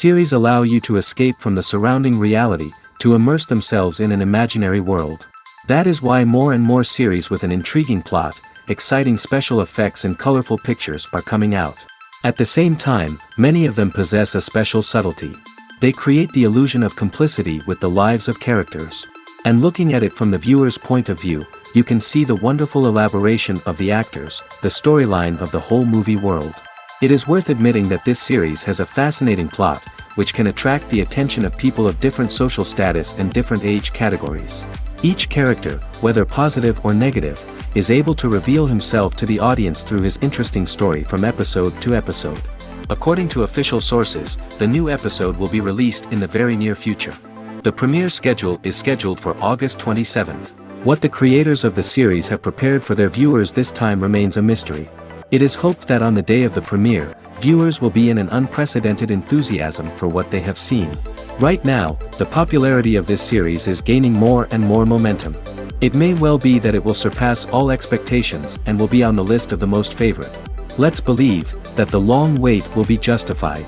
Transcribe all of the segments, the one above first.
Series allow you to escape from the surrounding reality, to immerse themselves in an imaginary world. That is why more and more series with an intriguing plot, exciting special effects and colorful pictures are coming out. At the same time, many of them possess a special subtlety. They create the illusion of complicity with the lives of characters. And looking at it from the viewer's point of view, you can see the wonderful elaboration of the actors, the storyline of the whole movie world. It is worth admitting that this series has a fascinating plot, which can attract the attention of people of different social status and different age categories. Each character, whether positive or negative, is able to reveal himself to the audience through his interesting story from episode to episode. According to official sources, the new episode will be released in the very near future. The premiere schedule is scheduled for August 27th. What the creators of the series have prepared for their viewers this time remains a mystery. It is hoped that on the day of the premiere, viewers will be in an unprecedented enthusiasm for what they have seen. Right now, the popularity of this series is gaining more and more momentum. It may well be that it will surpass all expectations and will be on the list of the most favorite. Let's believe that the long wait will be justified.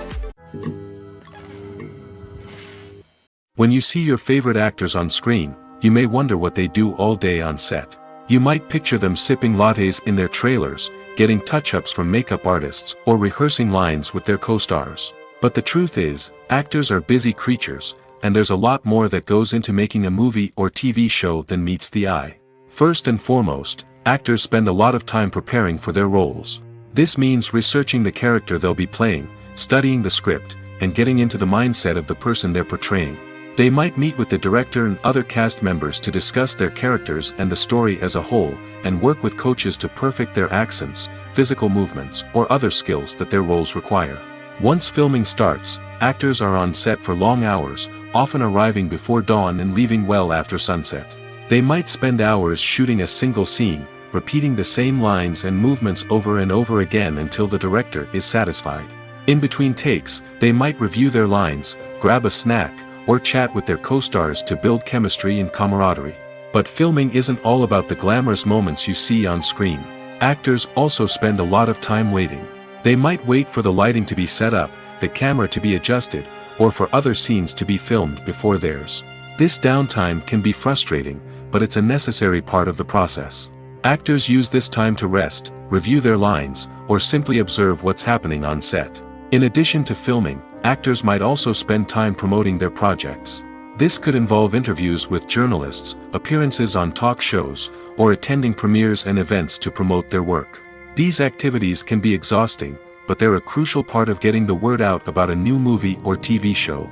When you see your favorite actors on screen, you may wonder what they do all day on set. You might picture them sipping lattes in their trailers, getting touch-ups from makeup artists, or rehearsing lines with their co-stars. But the truth is, actors are busy creatures, and there's a lot more that goes into making a movie or TV show than meets the eye. First and foremost, actors spend a lot of time preparing for their roles. This means researching the character they'll be playing, studying the script, and getting into the mindset of the person they're portraying. They might meet with the director and other cast members to discuss their characters and the story as a whole, and work with coaches to perfect their accents, physical movements, or other skills that their roles require. Once filming starts, actors are on set for long hours, often arriving before dawn and leaving well after sunset. They might spend hours shooting a single scene, repeating the same lines and movements over and over again until the director is satisfied. In between takes, they might review their lines, grab a snack, or chat with their co-stars to build chemistry and camaraderie. But filming isn't all about the glamorous moments you see on screen. Actors also spend a lot of time waiting. They might wait for the lighting to be set up, the camera to be adjusted, or for other scenes to be filmed before theirs. This downtime can be frustrating, but it's a necessary part of the process. Actors use this time to rest, review their lines, or simply observe what's happening on set. In addition to filming, actors might also spend time promoting their projects. This could involve interviews with journalists, appearances on talk shows, or attending premieres and events to promote their work. These activities can be exhausting, but they're a crucial part of getting the word out about a new movie or TV show.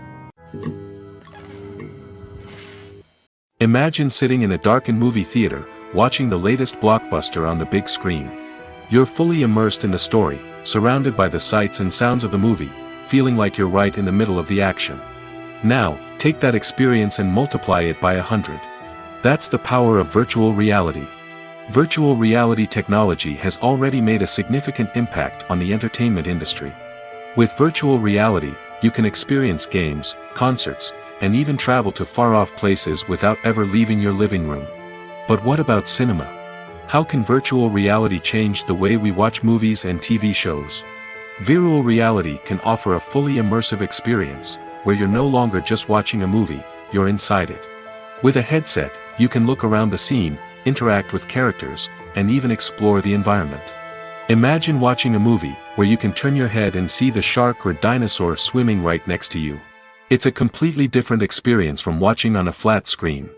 Imagine sitting in a darkened movie theater, watching the latest blockbuster on the big screen. You're fully immersed in the story, surrounded by the sights and sounds of the movie, feeling like you're right in the middle of the action. Now, take that experience and multiply it by 100. That's the power of virtual reality. Virtual reality technology has already made a significant impact on the entertainment industry. With virtual reality, you can experience games, concerts, and even travel to far-off places without ever leaving your living room. But what about cinema? How can virtual reality change the way we watch movies and TV shows? Virtual reality can offer a fully immersive experience, where you're no longer just watching a movie, you're inside it. With a headset, you can look around the scene, interact with characters, and even explore the environment. Imagine watching a movie, where you can turn your head and see the shark or dinosaur swimming right next to you. It's a completely different experience from watching on a flat screen.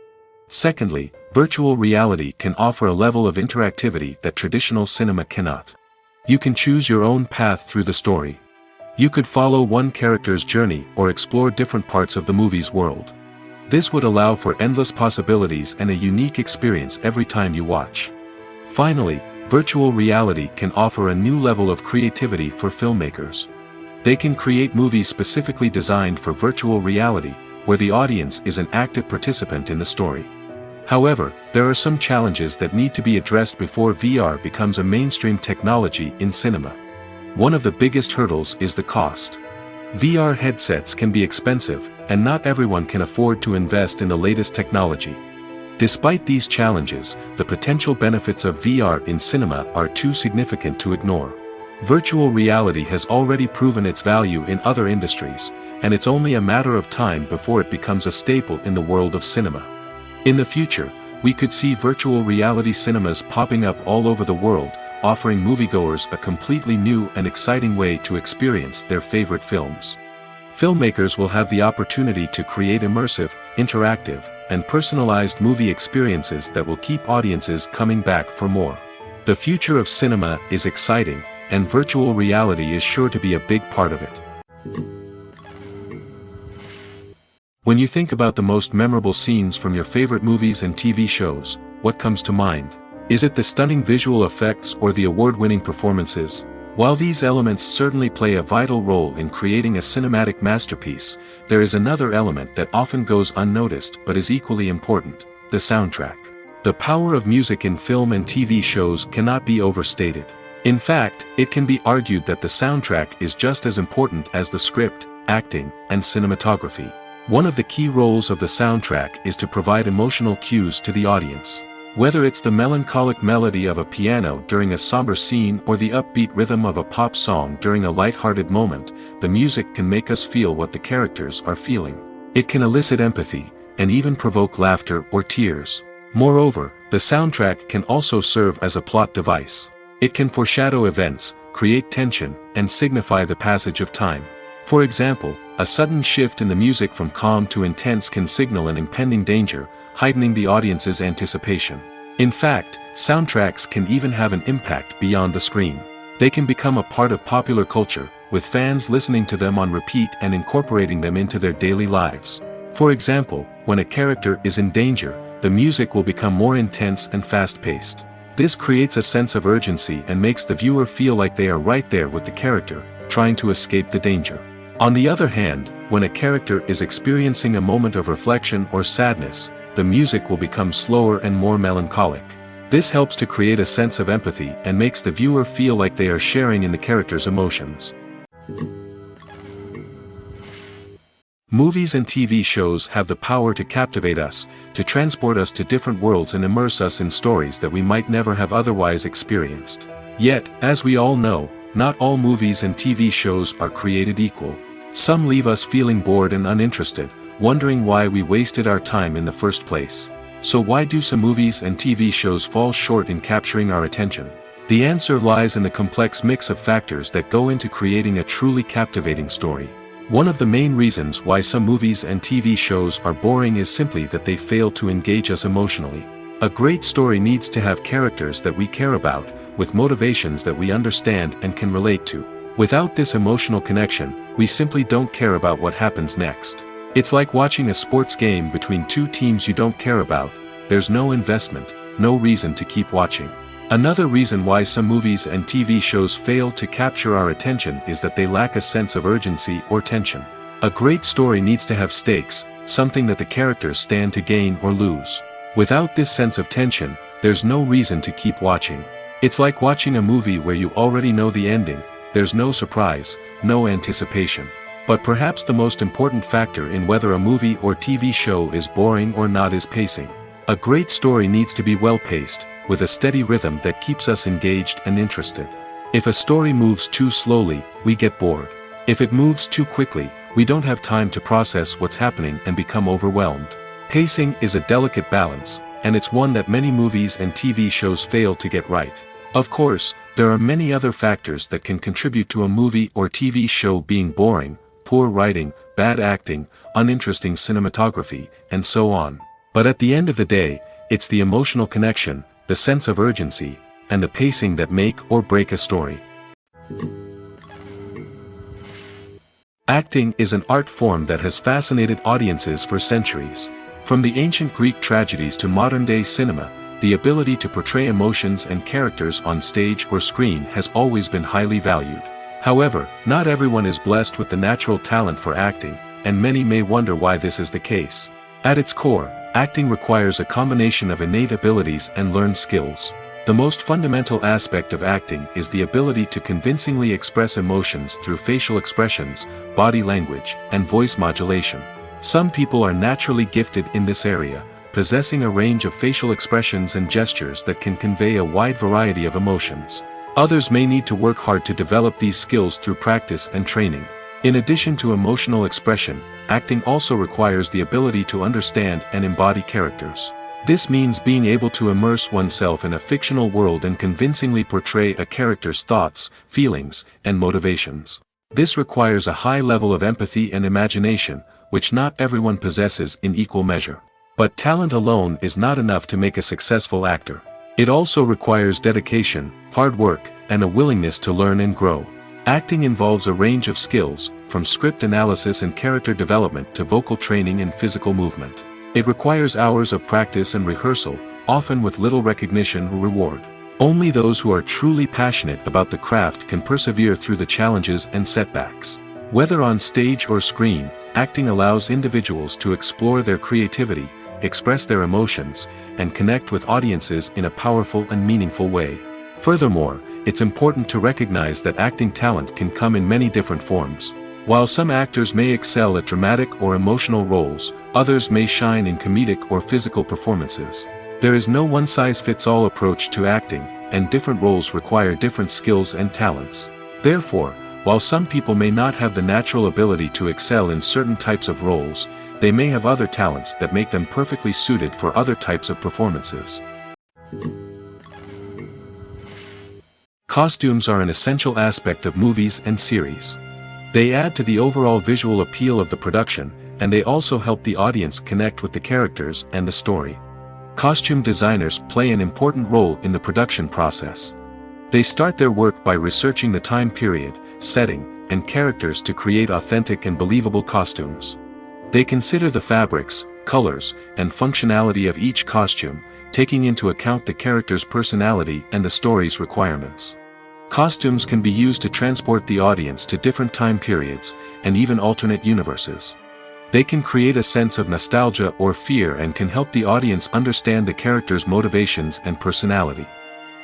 Secondly, virtual reality can offer a level of interactivity that traditional cinema cannot. You can choose your own path through the story. You could follow one character's journey or explore different parts of the movie's world. This would allow for endless possibilities and a unique experience every time you watch. Finally, virtual reality can offer a new level of creativity for filmmakers. They can create movies specifically designed for virtual reality, where the audience is an active participant in the story. However, there are some challenges that need to be addressed before VR becomes a mainstream technology in cinema. One of the biggest hurdles is the cost. VR headsets can be expensive, and not everyone can afford to invest in the latest technology. Despite these challenges, the potential benefits of VR in cinema are too significant to ignore. Virtual reality has already proven its value in other industries, and it's only a matter of time before it becomes a staple in the world of cinema. In the future, we could see virtual reality cinemas popping up all over the world, offering moviegoers a completely new and exciting way to experience their favorite films. Filmmakers will have the opportunity to create immersive, interactive, and personalized movie experiences that will keep audiences coming back for more. The future of cinema is exciting, and virtual reality is sure to be a big part of it. When you think about the most memorable scenes from your favorite movies and TV shows, what comes to mind? Is it the stunning visual effects or the award-winning performances? While these elements certainly play a vital role in creating a cinematic masterpiece, there is another element that often goes unnoticed but is equally important: the soundtrack. The power of music in film and TV shows cannot be overstated. In fact, it can be argued that the soundtrack is just as important as the script, acting, and cinematography. One of the key roles of the soundtrack is to provide emotional cues to the audience. Whether it's the melancholic melody of a piano during a somber scene or the upbeat rhythm of a pop song during a light-hearted moment, the music can make us feel what the characters are feeling. It can elicit empathy, and even provoke laughter or tears. Moreover, the soundtrack can also serve as a plot device. It can foreshadow events, create tension, and signify the passage of time. For example, a sudden shift in the music from calm to intense can signal an impending danger, heightening the audience's anticipation. In fact, soundtracks can even have an impact beyond the screen. They can become a part of popular culture, with fans listening to them on repeat and incorporating them into their daily lives. For example, when a character is in danger, the music will become more intense and fast-paced. This creates a sense of urgency and makes the viewer feel like they are right there with the character, trying to escape the danger. On the other hand, when a character is experiencing a moment of reflection or sadness, the music will become slower and more melancholic. This helps to create a sense of empathy and makes the viewer feel like they are sharing in the character's emotions. Movies and TV shows have the power to captivate us, to transport us to different worlds and immerse us in stories that we might never have otherwise experienced. Yet, as we all know, not all movies and TV shows are created equal. Some leave us feeling bored and uninterested, wondering why we wasted our time in the first place. So why do some movies and TV shows fall short in capturing our attention? The answer lies in the complex mix of factors that go into creating a truly captivating story. One of the main reasons why some movies and TV shows are boring is simply that they fail to engage us emotionally. A great story needs to have characters that we care about, with motivations that we understand and can relate to. Without this emotional connection, we simply don't care about what happens next. It's like watching a sports game between two teams you don't care about. There's no investment, no reason to keep watching. Another reason why some movies and TV shows fail to capture our attention is that they lack a sense of urgency or tension. A great story needs to have stakes, something that the characters stand to gain or lose. Without this sense of tension, there's no reason to keep watching. It's like watching a movie where you already know the ending. There's no surprise, no anticipation. But perhaps the most important factor in whether a movie or TV show is boring or not is pacing. A great story needs to be well-paced, with a steady rhythm that keeps us engaged and interested. If a story moves too slowly, we get bored. If it moves too quickly, we don't have time to process what's happening and become overwhelmed. Pacing is a delicate balance, and it's one that many movies and TV shows fail to get right. Of course, there are many other factors that can contribute to a movie or TV show being boring: poor writing, bad acting, uninteresting cinematography, and so on. But at the end of the day, it's the emotional connection, the sense of urgency, and the pacing that make or break a story. Acting is an art form that has fascinated audiences for centuries. From the ancient Greek tragedies to modern-day cinema, the ability to portray emotions and characters on stage or screen has always been highly valued. However, not everyone is blessed with the natural talent for acting, and many may wonder why this is the case. At its core, acting requires a combination of innate abilities and learned skills. The most fundamental aspect of acting is the ability to convincingly express emotions through facial expressions, body language, and voice modulation. Some people are naturally gifted in this area, possessing a range of facial expressions and gestures that can convey a wide variety of emotions. Others may need to work hard to develop these skills through practice and training. In addition to emotional expression, acting also requires the ability to understand and embody characters. This means being able to immerse oneself in a fictional world and convincingly portray a character's thoughts, feelings, and motivations. This requires a high level of empathy and imagination, which not everyone possesses in equal measure. But talent alone is not enough to make a successful actor. It also requires dedication, hard work, and a willingness to learn and grow. Acting involves a range of skills, from script analysis and character development to vocal training and physical movement. It requires hours of practice and rehearsal, often with little recognition or reward. Only those who are truly passionate about the craft can persevere through the challenges and setbacks. Whether on stage or screen, acting allows individuals to explore their creativity, express their emotions, and connect with audiences in a powerful and meaningful way. Furthermore, it's important to recognize that acting talent can come in many different forms. While some actors may excel at dramatic or emotional roles, others may shine in comedic or physical performances. There is no one-size-fits-all approach to acting, and different roles require different skills and talents. Therefore, while some people may not have the natural ability to excel in certain types of roles, they may have other talents that make them perfectly suited for other types of performances. Costumes are an essential aspect of movies and series. They add to the overall visual appeal of the production, and they also help the audience connect with the characters and the story. Costume designers play an important role in the production process. They start their work by researching the time period, setting, and characters to create authentic and believable costumes. They consider the fabrics, colors, and functionality of each costume, taking into account the character's personality and the story's requirements. Costumes can be used to transport the audience to different time periods, and even alternate universes. They can create a sense of nostalgia or fear and can help the audience understand the character's motivations and personality.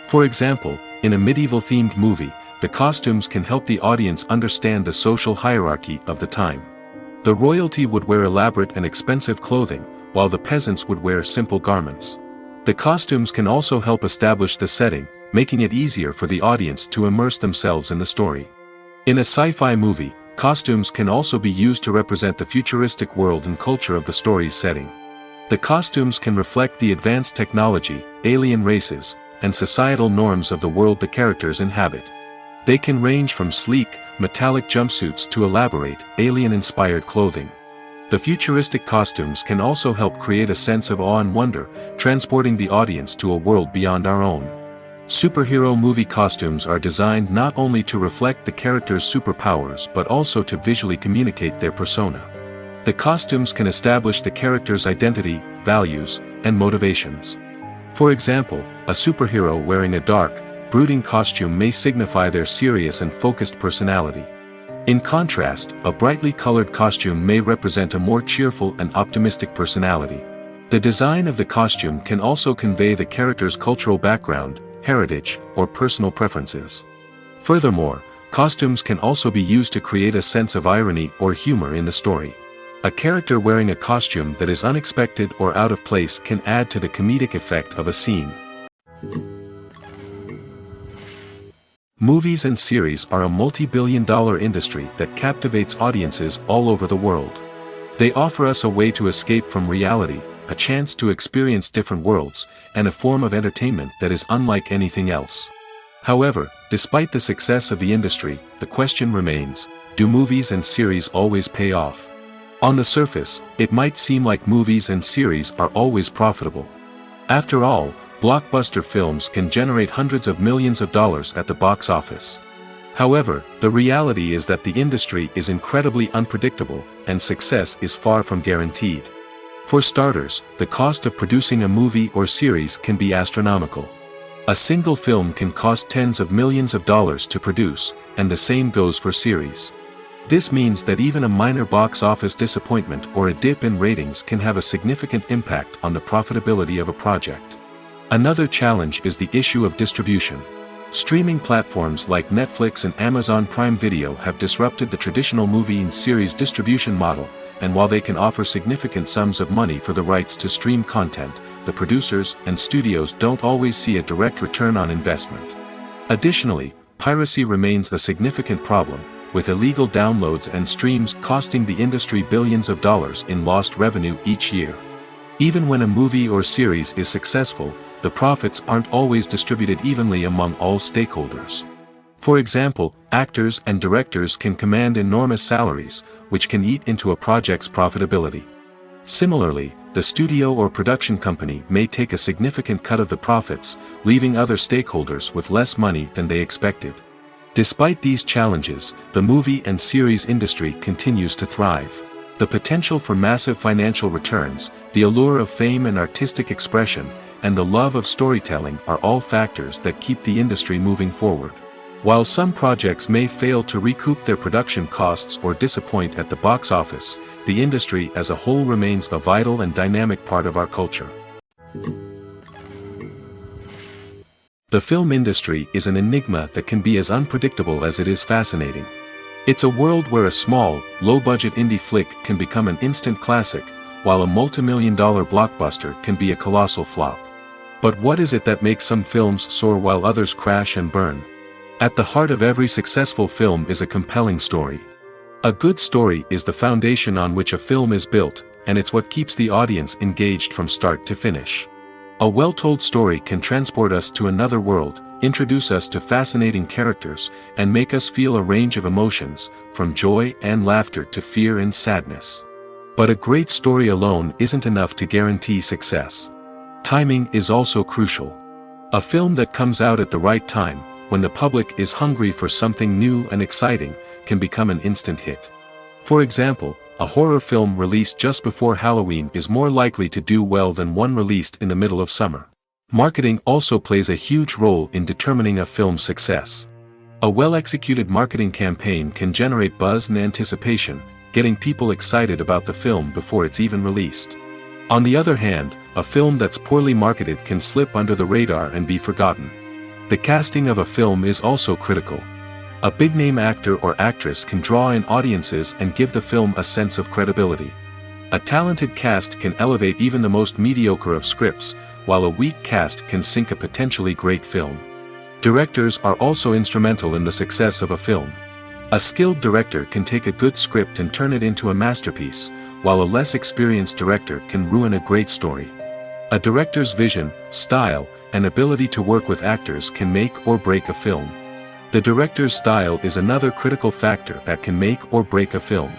For example, in a medieval-themed movie, the costumes can help the audience understand the social hierarchy of the time. The royalty would wear elaborate and expensive clothing, while the peasants would wear simple garments. The costumes can also help establish the setting, making it easier for the audience to immerse themselves in the story. In a sci-fi movie, costumes can also be used to represent the futuristic world and culture of the story's setting. The costumes can reflect the advanced technology, alien races, and societal norms of the world the characters inhabit. They can range from sleek, metallic jumpsuits to elaborate, alien-inspired clothing. The futuristic costumes can also help create a sense of awe and wonder, transporting the audience to a world beyond our own. Superhero movie costumes are designed not only to reflect the character's superpowers but also to visually communicate their persona. The costumes can establish the character's identity, values, and motivations. For example, a superhero wearing a dark, brooding costume may signify their serious and focused personality. In contrast, a brightly colored costume may represent a more cheerful and optimistic personality. The design of the costume can also convey the character's cultural background, heritage, or personal preferences. Furthermore, costumes can also be used to create a sense of irony or humor in the story. A character wearing a costume that is unexpected or out of place can add to the comedic effect of a scene. Movies and series are a multi-billion-dollar industry that captivates audiences all over the world. They offer us a way to escape from reality, a chance to experience different worlds, and a form of entertainment that is unlike anything else. However, despite the success of the industry, the question remains, do movies and series always pay off? On the surface, it might seem like movies and series are always profitable. After all, blockbuster films can generate hundreds of millions of dollars at the box office. However, the reality is that the industry is incredibly unpredictable, and success is far from guaranteed. For starters, the cost of producing a movie or series can be astronomical. A single film can cost tens of millions of dollars to produce, and the same goes for series. This means that even a minor box office disappointment or a dip in ratings can have a significant impact on the profitability of a project. Another challenge is the issue of distribution. Streaming platforms like Netflix and Amazon Prime Video have disrupted the traditional movie and series distribution model, and while they can offer significant sums of money for the rights to stream content, the producers and studios don't always see a direct return on investment. Additionally, piracy remains a significant problem, with illegal downloads and streams costing the industry billions of dollars in lost revenue each year. Even when a movie or series is successful, the profits aren't always distributed evenly among all stakeholders. For example, actors and directors can command enormous salaries, which can eat into a project's profitability. Similarly, the studio or production company may take a significant cut of the profits, leaving other stakeholders with less money than they expected. Despite these challenges, the movie and series industry continues to thrive. The potential for massive financial returns, the allure of fame and artistic expression, and the love of storytelling are all factors that keep the industry moving forward. While some projects may fail to recoup their production costs or disappoint at the box office, the industry as a whole remains a vital and dynamic part of our culture. The film industry is an enigma that can be as unpredictable as it is fascinating. It's a world where a small, low-budget indie flick can become an instant classic, while a multi-million-dollar blockbuster can be a colossal flop. But what is it that makes some films soar while others crash and burn? At the heart of every successful film is a compelling story. A good story is the foundation on which a film is built, and it's what keeps the audience engaged from start to finish. A well-told story can transport us to another world, introduce us to fascinating characters, and make us feel a range of emotions, from joy and laughter to fear and sadness. But a great story alone isn't enough to guarantee success. Timing is also crucial. A film that comes out at the right time, when the public is hungry for something new and exciting, can become an instant hit. For example, a horror film released just before Halloween is more likely to do well than one released in the middle of summer. Marketing also plays a huge role in determining a film's success. A well-executed marketing campaign can generate buzz and anticipation, getting people excited about the film before it's even released. On the other hand, a film that's poorly marketed can slip under the radar and be forgotten. The casting of a film is also critical. A big-name actor or actress can draw in audiences and give the film a sense of credibility. A talented cast can elevate even the most mediocre of scripts, while a weak cast can sink a potentially great film. Directors are also instrumental in the success of a film. A skilled director can take a good script and turn it into a masterpiece, while a less experienced director can ruin a great story. A director's vision, style, and ability to work with actors can make or break a film. The director's style is another critical factor that can make or break a film.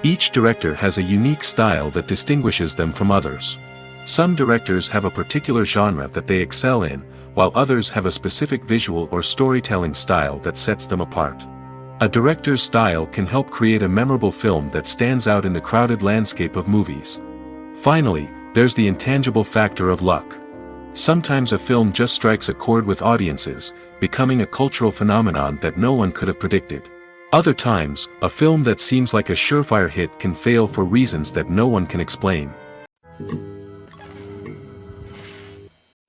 Each director has a unique style that distinguishes them from others. Some directors have a particular genre that they excel in, while others have a specific visual or storytelling style that sets them apart. A director's style can help create a memorable film that stands out in the crowded landscape of movies. Finally, there's the intangible factor of luck. Sometimes a film just strikes a chord with audiences, becoming a cultural phenomenon that no one could have predicted. Other times, a film that seems like a surefire hit can fail for reasons that no one can explain.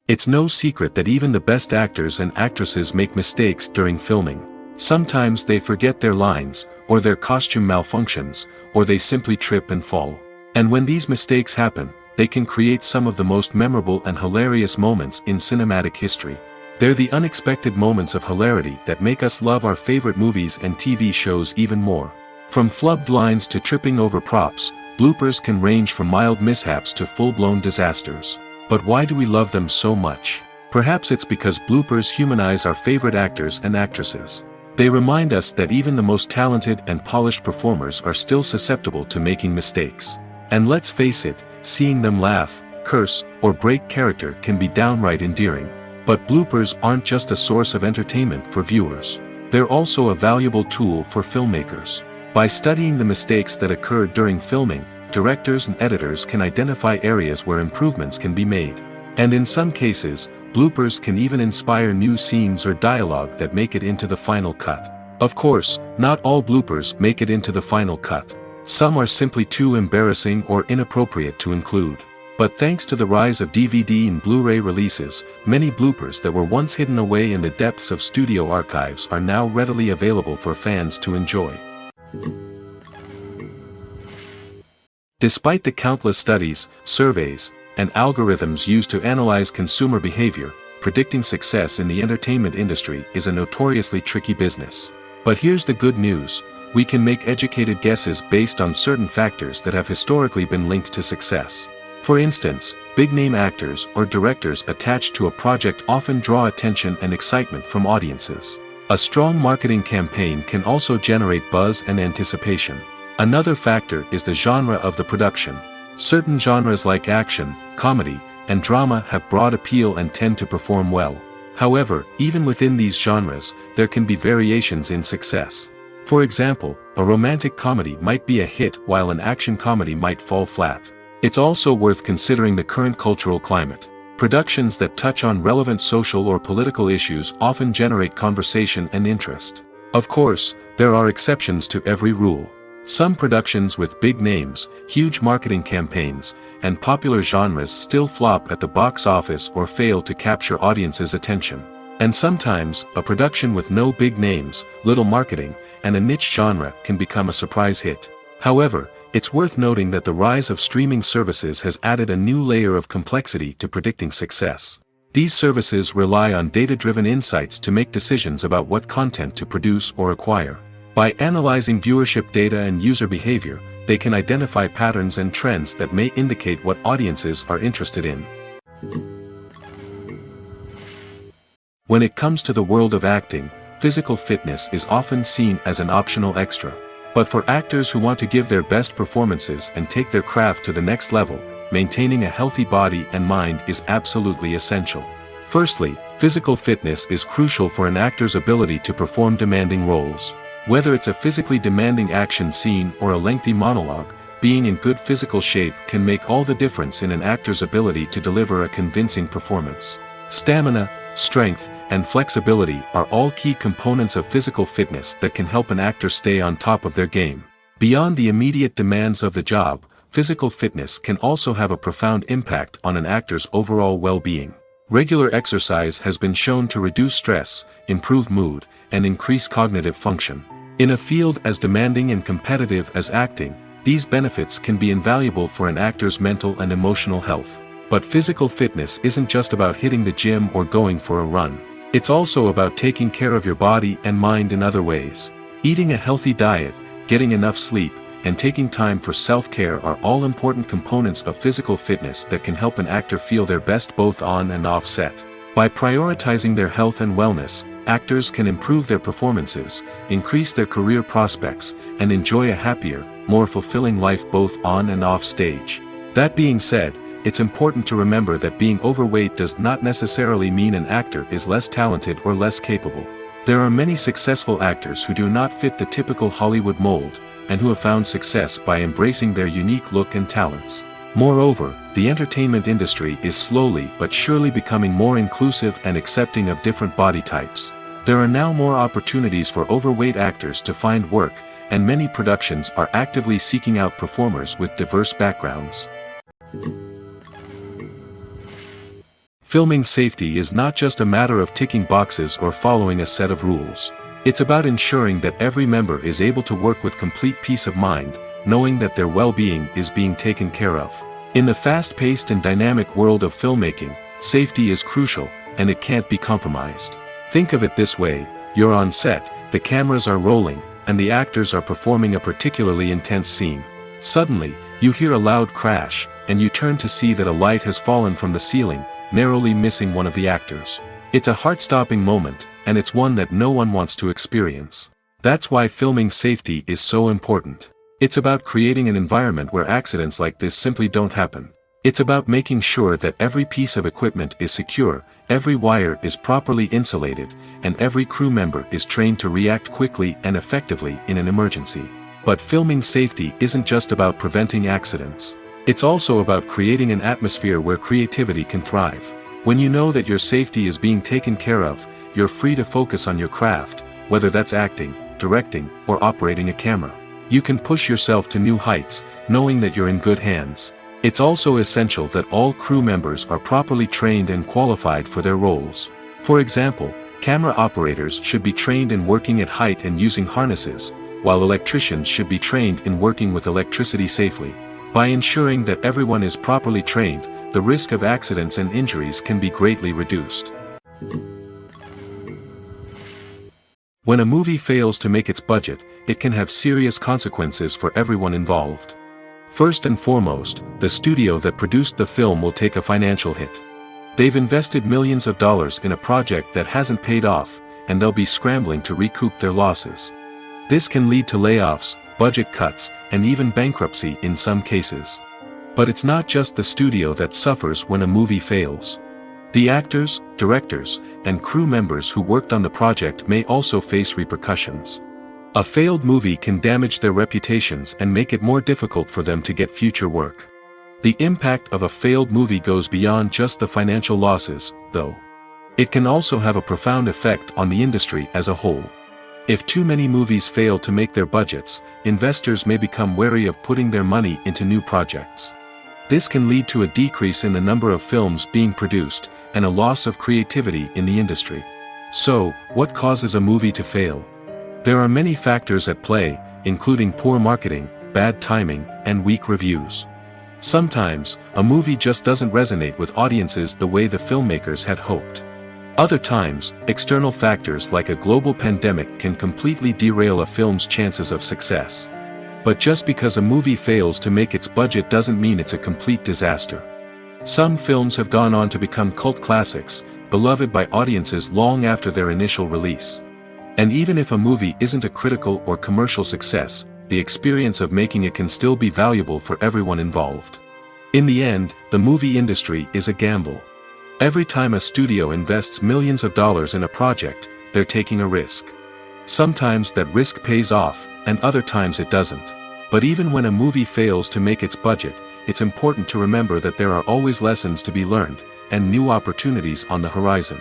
It's no secret that even the best actors and actresses make mistakes during filming. Sometimes they forget their lines, or their costume malfunctions, or they simply trip and fall. And when these mistakes happen, they can create some of the most memorable and hilarious moments in cinematic history. They're the unexpected moments of hilarity that make us love our favorite movies and TV shows even more. From flubbed lines to tripping over props, bloopers can range from mild mishaps to full-blown disasters. But why do we love them so much? Perhaps it's because bloopers humanize our favorite actors and actresses. They remind us that even the most talented and polished performers are still susceptible to making mistakes. And let's face it, seeing them laugh, curse, or break character can be downright endearing. But bloopers aren't just a source of entertainment for viewers. They're also a valuable tool for filmmakers. By studying the mistakes that occurred during filming, directors and editors can identify areas where improvements can be made. And in some cases, bloopers can even inspire new scenes or dialogue that make it into the final cut. Of course, not all bloopers make it into the final cut. Some are simply too embarrassing or inappropriate to include. But thanks to the rise of DVD and Blu-ray releases, many bloopers that were once hidden away in the depths of studio archives are now readily available for fans to enjoy. Despite the countless studies, surveys, and algorithms used to analyze consumer behavior, predicting success in the entertainment industry is a notoriously tricky business. But here's the good news: we can make educated guesses based on certain factors that have historically been linked to success. For instance, big-name actors or directors attached to a project often draw attention and excitement from audiences. A strong marketing campaign can also generate buzz and anticipation. Another factor is the genre of the production. Certain genres like action, comedy, and drama have broad appeal and tend to perform well. However, even within these genres, there can be variations in success. For example, a romantic comedy might be a hit while an action comedy might fall flat. It's also worth considering the current cultural climate. Productions that touch on relevant social or political issues often generate conversation and interest. Of course, there are exceptions to every rule. Some productions with big names, huge marketing campaigns, and popular genres still flop at the box office or fail to capture audiences' attention. And sometimes, a production with no big names, little marketing, and a niche genre can become a surprise hit. However, it's worth noting that the rise of streaming services has added a new layer of complexity to predicting success. These services rely on data-driven insights to make decisions about what content to produce or acquire. By analyzing viewership data and user behavior, they can identify patterns and trends that may indicate what audiences are interested in. When it comes to the world of acting, physical fitness is often seen as an optional extra. But for actors who want to give their best performances and take their craft to the next level, maintaining a healthy body and mind is absolutely essential. Firstly, physical fitness is crucial for an actor's ability to perform demanding roles. Whether it's a physically demanding action scene or a lengthy monologue, being in good physical shape can make all the difference in an actor's ability to deliver a convincing performance. Stamina, strength, and flexibility are all key components of physical fitness that can help an actor stay on top of their game. Beyond the immediate demands of the job, physical fitness can also have a profound impact on an actor's overall well-being. Regular exercise has been shown to reduce stress, improve mood, and increase cognitive function. In a field as demanding and competitive as acting, these benefits can be invaluable for an actor's mental and emotional health. But physical fitness isn't just about hitting the gym or going for a run. It's also about taking care of your body and mind in other ways. Eating a healthy diet, getting enough sleep, and taking time for self-care are all important components of physical fitness that can help an actor feel their best both on and off set. By prioritizing their health and wellness, actors can improve their performances, increase their career prospects, and enjoy a happier, more fulfilling life both on and off stage. That being said, it's important to remember that being overweight does not necessarily mean an actor is less talented or less capable. There are many successful actors who do not fit the typical Hollywood mold, and who have found success by embracing their unique look and talents. Moreover, the entertainment industry is slowly but surely becoming more inclusive and accepting of different body types. There are now more opportunities for overweight actors to find work, and many productions are actively seeking out performers with diverse backgrounds. Filming safety is not just a matter of ticking boxes or following a set of rules. It's about ensuring that every member is able to work with complete peace of mind, knowing that their well-being is being taken care of. In the fast-paced and dynamic world of filmmaking, safety is crucial, and it can't be compromised. Think of it this way: you're on set, the cameras are rolling, and the actors are performing a particularly intense scene. Suddenly, you hear a loud crash, and you turn to see that a light has fallen from the ceiling, narrowly missing one of the actors. It's a heart-stopping moment, and it's one that no one wants to experience. That's why filming safety is so important. It's about creating an environment where accidents like this simply don't happen. It's about making sure that every piece of equipment is secure, every wire is properly insulated, and every crew member is trained to react quickly and effectively in an emergency. But filming safety isn't just about preventing accidents. It's also about creating an atmosphere where creativity can thrive. When you know that your safety is being taken care of, you're free to focus on your craft, whether that's acting, directing, or operating a camera. You can push yourself to new heights, knowing that you're in good hands. It's also essential that all crew members are properly trained and qualified for their roles. For example, camera operators should be trained in working at height and using harnesses, while electricians should be trained in working with electricity safely. By ensuring that everyone is properly trained, the risk of accidents and injuries can be greatly reduced. When a movie fails to make its budget, it can have serious consequences for everyone involved. First and foremost, the studio that produced the film will take a financial hit. They've invested millions of dollars in a project that hasn't paid off, and they'll be scrambling to recoup their losses. This can lead to layoffs, budget cuts, and even bankruptcy in some cases. But it's not just the studio that suffers when a movie fails. The actors, directors, and crew members who worked on the project may also face repercussions. A failed movie can damage their reputations and make it more difficult for them to get future work. The impact of a failed movie goes beyond just the financial losses, though. It can also have a profound effect on the industry as a whole. If too many movies fail to make their budgets, investors may become wary of putting their money into new projects. This can lead to a decrease in the number of films being produced, and a loss of creativity in the industry. So, what causes a movie to fail? There are many factors at play, including poor marketing, bad timing, and weak reviews. Sometimes, a movie just doesn't resonate with audiences the way the filmmakers had hoped. Other times, external factors like a global pandemic can completely derail a film's chances of success. But just because a movie fails to make its budget doesn't mean it's a complete disaster. Some films have gone on to become cult classics, beloved by audiences long after their initial release. And even if a movie isn't a critical or commercial success, the experience of making it can still be valuable for everyone involved. In the end, the movie industry is a gamble. Every time a studio invests millions of dollars in a project, they're taking a risk. Sometimes that risk pays off, and other times it doesn't. But even when a movie fails to make its budget, it's important to remember that there are always lessons to be learned, and new opportunities on the horizon.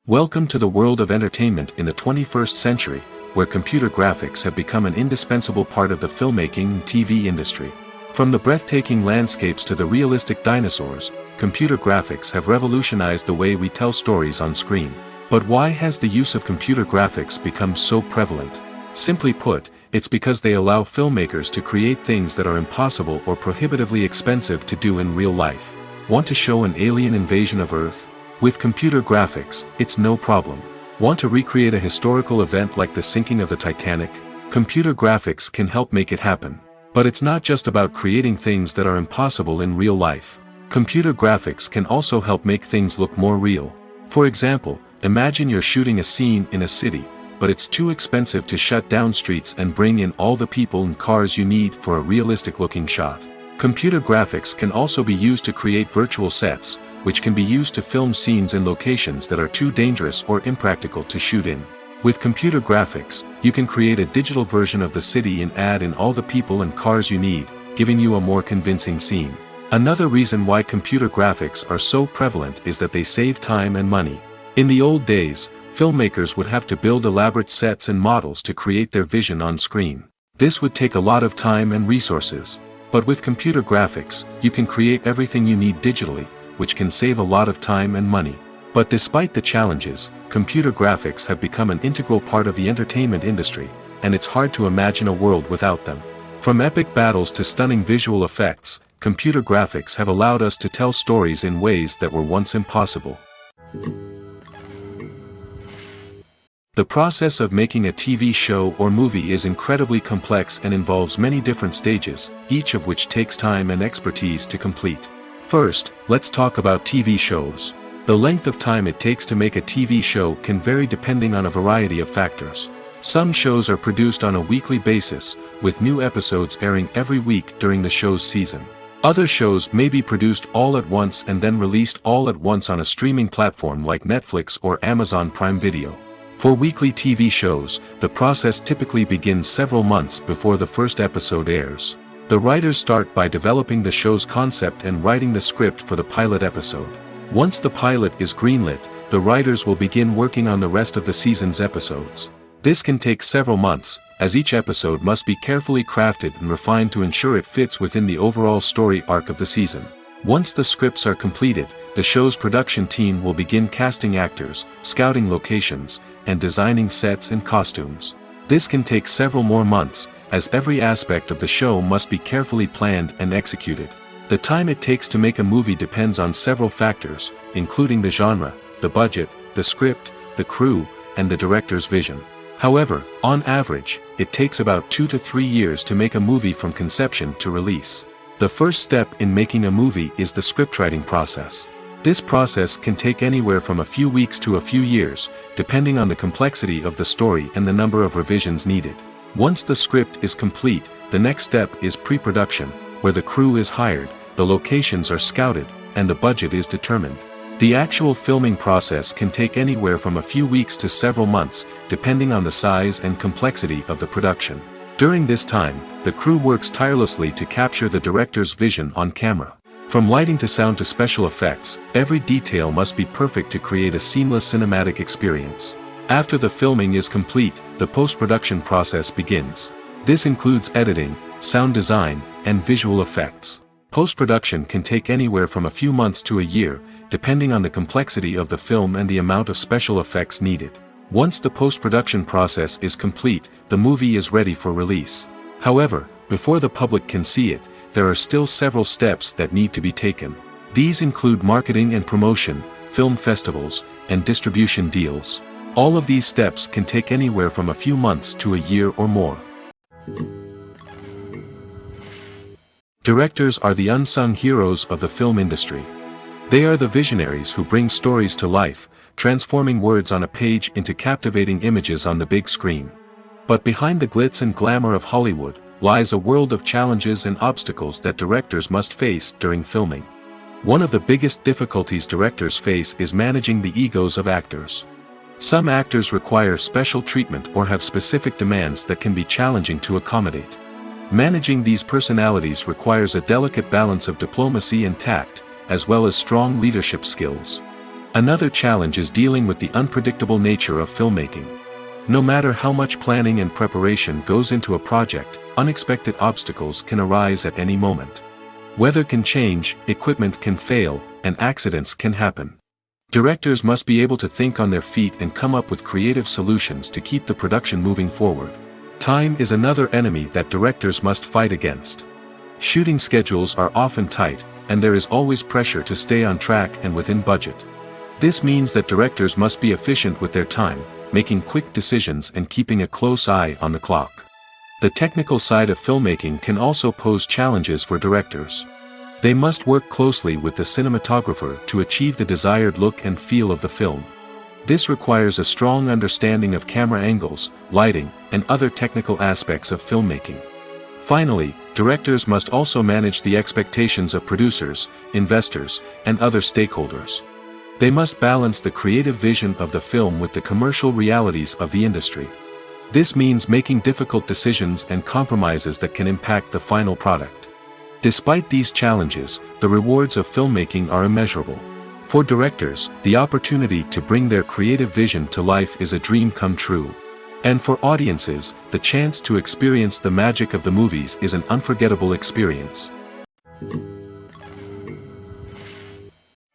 Welcome to the world of entertainment in the 21st century, where computer graphics have become an indispensable part of the filmmaking and TV industry. From the breathtaking landscapes to the realistic dinosaurs, computer graphics have revolutionized the way we tell stories on screen. But why has the use of computer graphics become so prevalent? Simply put, it's because they allow filmmakers to create things that are impossible or prohibitively expensive to do in real life. Want to show an alien invasion of Earth? With computer graphics, it's no problem. Want to recreate a historical event like the sinking of the Titanic? Computer graphics can help make it happen. But it's not just about creating things that are impossible in real life. Computer graphics can also help make things look more real. For example, imagine you're shooting a scene in a city, but it's too expensive to shut down streets and bring in all the people and cars you need for a realistic-looking shot. Computer graphics can also be used to create virtual sets, which can be used to film scenes in locations that are too dangerous or impractical to shoot in. With computer graphics, you can create a digital version of the city and add in all the people and cars you need, giving you a more convincing scene. Another reason why computer graphics are so prevalent is that they save time and money. In the old days, filmmakers would have to build elaborate sets and models to create their vision on screen. This would take a lot of time and resources. But with computer graphics, you can create everything you need digitally, which can save a lot of time and money. But despite the challenges, computer graphics have become an integral part of the entertainment industry, and it's hard to imagine a world without them. From epic battles to stunning visual effects, computer graphics have allowed us to tell stories in ways that were once impossible. The process of making a TV show or movie is incredibly complex and involves many different stages, each of which takes time and expertise to complete. First, let's talk about TV shows. The length of time it takes to make a TV show can vary depending on a variety of factors. Some shows are produced on a weekly basis, with new episodes airing every week during the show's season. Other shows may be produced all at once and then released all at once on a streaming platform like Netflix or Amazon Prime Video. For weekly TV shows, the process typically begins several months before the first episode airs. The writers start by developing the show's concept and writing the script for the pilot episode. Once the pilot is greenlit, the writers will begin working on the rest of the season's episodes. This can take several months, as each episode must be carefully crafted and refined to ensure it fits within the overall story arc of the season. Once the scripts are completed, the show's production team will begin casting actors, scouting locations, and designing sets and costumes. This can take several more months, as every aspect of the show must be carefully planned and executed. The time it takes to make a movie depends on several factors, including the genre, the budget, the script, the crew, and the director's vision. However, on average, it takes about 2 to 3 years to make a movie from conception to release. The first step in making a movie is the scriptwriting process. This process can take anywhere from a few weeks to a few years, depending on the complexity of the story and the number of revisions needed. Once the script is complete, the next step is pre-production, where the crew is hired, the locations are scouted, and the budget is determined. The actual filming process can take anywhere from a few weeks to several months, depending on the size and complexity of the production. During this time, the crew works tirelessly to capture the director's vision on camera. From lighting to sound to special effects, every detail must be perfect to create a seamless cinematic experience. After the filming is complete, the post-production process begins. This includes editing, sound design, and visual effects. Post-production can take anywhere from a few months to a year, depending on the complexity of the film and the amount of special effects needed. Once the post-production process is complete, the movie is ready for release. However, before the public can see it, there are still several steps that need to be taken. These include marketing and promotion, film festivals, and distribution deals. All of these steps can take anywhere from a few months to a year or more. Directors are the unsung heroes of the film industry. They are the visionaries who bring stories to life, transforming words on a page into captivating images on the big screen. But behind the glitz and glamour of Hollywood, lies a world of challenges and obstacles that directors must face during filming. One of the biggest difficulties directors face is managing the egos of actors. Some actors require special treatment or have specific demands that can be challenging to accommodate. Managing these personalities requires a delicate balance of diplomacy and tact, as well as strong leadership skills. Another challenge is dealing with the unpredictable nature of filmmaking. No matter how much planning and preparation goes into a project, unexpected obstacles can arise at any moment. Weather can change, equipment can fail, and accidents can happen. Directors must be able to think on their feet and come up with creative solutions to keep the production moving forward. Time is another enemy that directors must fight against. Shooting schedules are often tight, and there is always pressure to stay on track and within budget. This means that directors must be efficient with their time, making quick decisions and keeping a close eye on the clock. The technical side of filmmaking can also pose challenges for directors. They must work closely with the cinematographer to achieve the desired look and feel of the film. This requires a strong understanding of camera angles, lighting, and other technical aspects of filmmaking. Finally, directors must also manage the expectations of producers, investors, and other stakeholders. They must balance the creative vision of the film with the commercial realities of the industry. This means making difficult decisions and compromises that can impact the final product. Despite these challenges, the rewards of filmmaking are immeasurable. For directors, the opportunity to bring their creative vision to life is a dream come true. And for audiences, the chance to experience the magic of the movies is an unforgettable experience.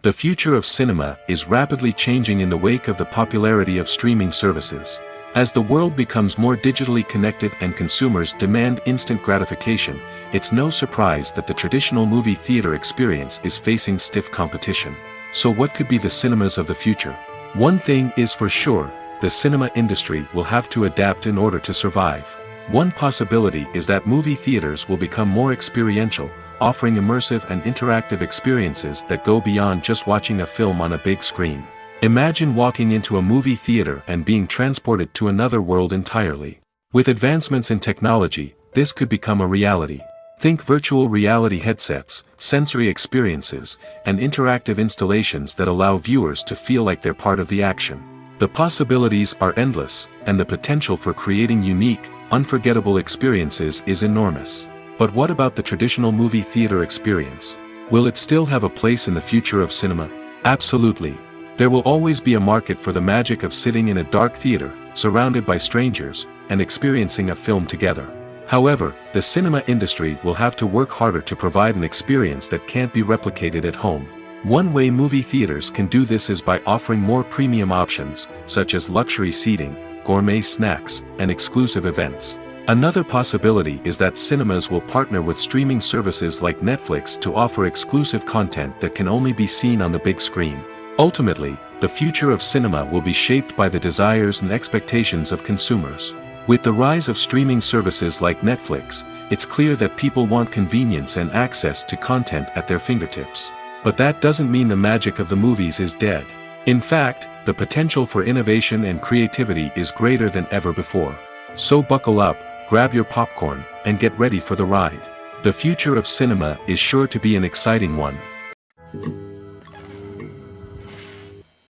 The future of cinema is rapidly changing in the wake of the popularity of streaming services. As the world becomes more digitally connected and consumers demand instant gratification, it's no surprise that the traditional movie theater experience is facing stiff competition. So what could be the cinemas of the future? One thing is for sure, the cinema industry will have to adapt in order to survive. One possibility is that movie theaters will become more experiential, offering immersive and interactive experiences that go beyond just watching a film on a big screen. Imagine walking into a movie theater and being transported to another world entirely. With advancements in technology, this could become a reality. Think virtual reality headsets, sensory experiences, and interactive installations that allow viewers to feel like they're part of the action. The possibilities are endless, and the potential for creating unique, unforgettable experiences is enormous. But what about the traditional movie theater experience? Will it still have a place in the future of cinema? Absolutely. There will always be a market for the magic of sitting in a dark theater, surrounded by strangers, and experiencing a film together. However, the cinema industry will have to work harder to provide an experience that can't be replicated at home. One way movie theaters can do this is by offering more premium options, such as luxury seating, gourmet snacks, and exclusive events. Another possibility is that cinemas will partner with streaming services like Netflix to offer exclusive content that can only be seen on the big screen. Ultimately, the future of cinema will be shaped by the desires and expectations of consumers. With the rise of streaming services like Netflix, it's clear that people want convenience and access to content at their fingertips. But that doesn't mean the magic of the movies is dead. In fact, the potential for innovation and creativity is greater than ever before. So buckle up, grab your popcorn, and get ready for the ride. The future of cinema is sure to be an exciting one.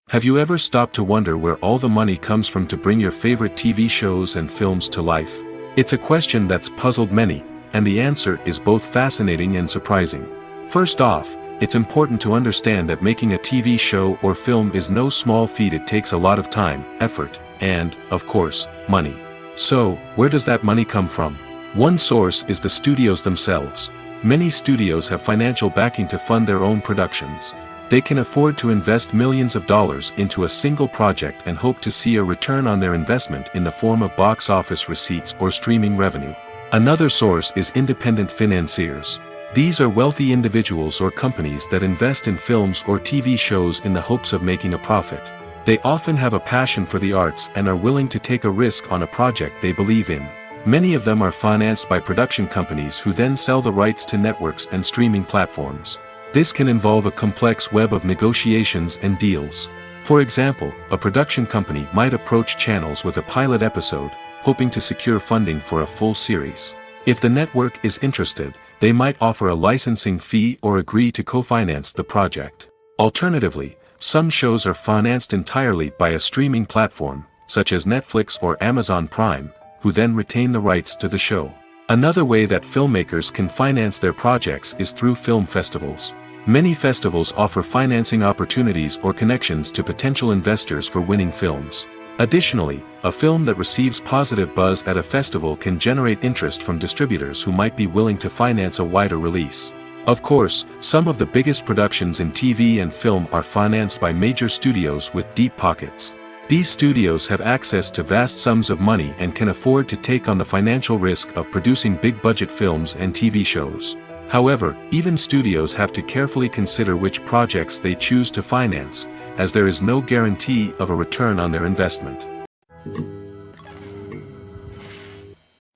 Have you ever stopped to wonder where all the money comes from to bring your favorite TV shows and films to life? It's a question that's puzzled many, and the answer is both fascinating and surprising. First off, it's important to understand that making a TV show or film is no small feat. It takes a lot of time, effort, and, of course, money. So, where does that money come from? One source is the studios themselves. Many studios have financial backing to fund their own productions. They can afford to invest millions of dollars into a single project and hope to see a return on their investment in the form of box office receipts or streaming revenue. Another source is independent financiers. These are wealthy individuals or companies that invest in films or TV shows in the hopes of making a profit. They often have a passion for the arts and are willing to take a risk on a project they believe in. Many of them are financed by production companies who then sell the rights to networks and streaming platforms. This can involve a complex web of negotiations and deals. For example, a production company might approach channels with a pilot episode, hoping to secure funding for a full series. If the network is interested, they might offer a licensing fee or agree to co-finance the project. Alternatively, some shows are financed entirely by a streaming platform, such as Netflix or Amazon Prime, who then retain the rights to the show. Another way that filmmakers can finance their projects is through film festivals. Many festivals offer financing opportunities or connections to potential investors for winning films. Additionally, a film that receives positive buzz at a festival can generate interest from distributors who might be willing to finance a wider release. Of course, some of the biggest productions in TV and film are financed by major studios with deep pockets. These studios have access to vast sums of money and can afford to take on the financial risk of producing big-budget films and TV shows. However, even studios have to carefully consider which projects they choose to finance, as there is no guarantee of a return on their investment.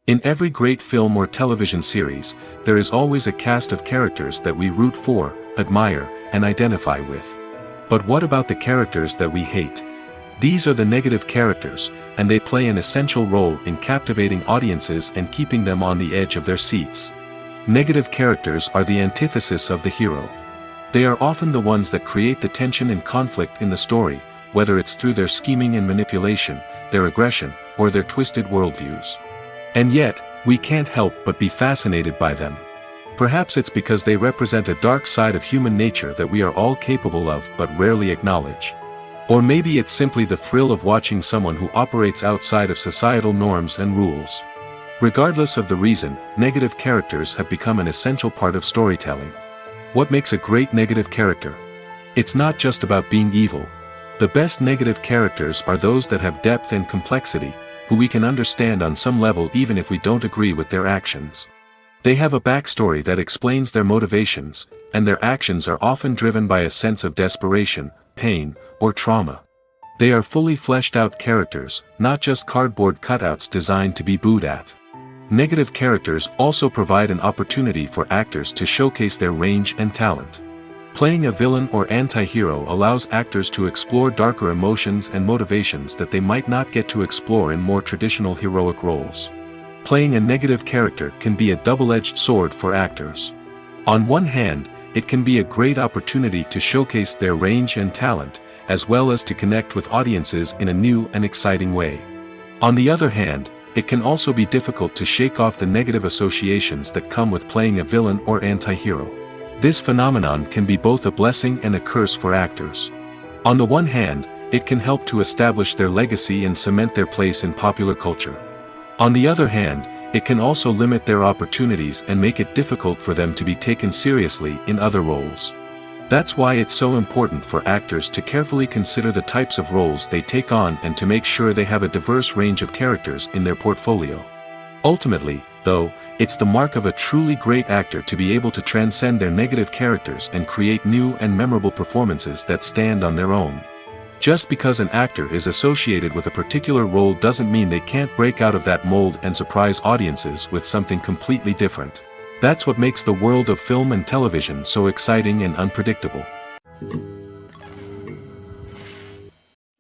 In every great film or television series, there is always a cast of characters that we root for, admire, and identify with. But what about the characters that we hate? These are the negative characters, and they play an essential role in captivating audiences and keeping them on the edge of their seats. Negative characters are the antithesis of the hero. They are often the ones that create the tension and conflict in the story, whether it's through their scheming and manipulation, their aggression, or their twisted worldviews. And yet, we can't help but be fascinated by them. Perhaps it's because they represent a dark side of human nature that we are all capable of but rarely acknowledge. Or maybe it's simply the thrill of watching someone who operates outside of societal norms and rules. Regardless of the reason, negative characters have become an essential part of storytelling. What makes a great negative character? It's not just about being evil. The best negative characters are those that have depth and complexity, who we can understand on some level even if we don't agree with their actions. They have a backstory that explains their motivations, and their actions are often driven by a sense of desperation, pain, or trauma. They are fully fleshed out characters, not just cardboard cutouts designed to be booed at. Negative characters also provide an opportunity for actors to showcase their range and talent. Playing a villain or anti-hero allows actors to explore darker emotions and motivations that they might not get to explore in more traditional heroic roles. Playing a negative character can be a double-edged sword for actors. On one hand, it can be a great opportunity to showcase their range and talent, as well as to connect with audiences in a new and exciting way. On the other hand, it can also be difficult to shake off the negative associations that come with playing a villain or anti-hero. This phenomenon can be both a blessing and a curse for actors. On the one hand, it can help to establish their legacy and cement their place in popular culture. On the other hand, it can also limit their opportunities and make it difficult for them to be taken seriously in other roles. That's why it's so important for actors to carefully consider the types of roles they take on and to make sure they have a diverse range of characters in their portfolio. Ultimately, though, it's the mark of a truly great actor to be able to transcend their negative characters and create new and memorable performances that stand on their own. Just because an actor is associated with a particular role doesn't mean they can't break out of that mold and surprise audiences with something completely different. That's what makes the world of film and television so exciting and unpredictable.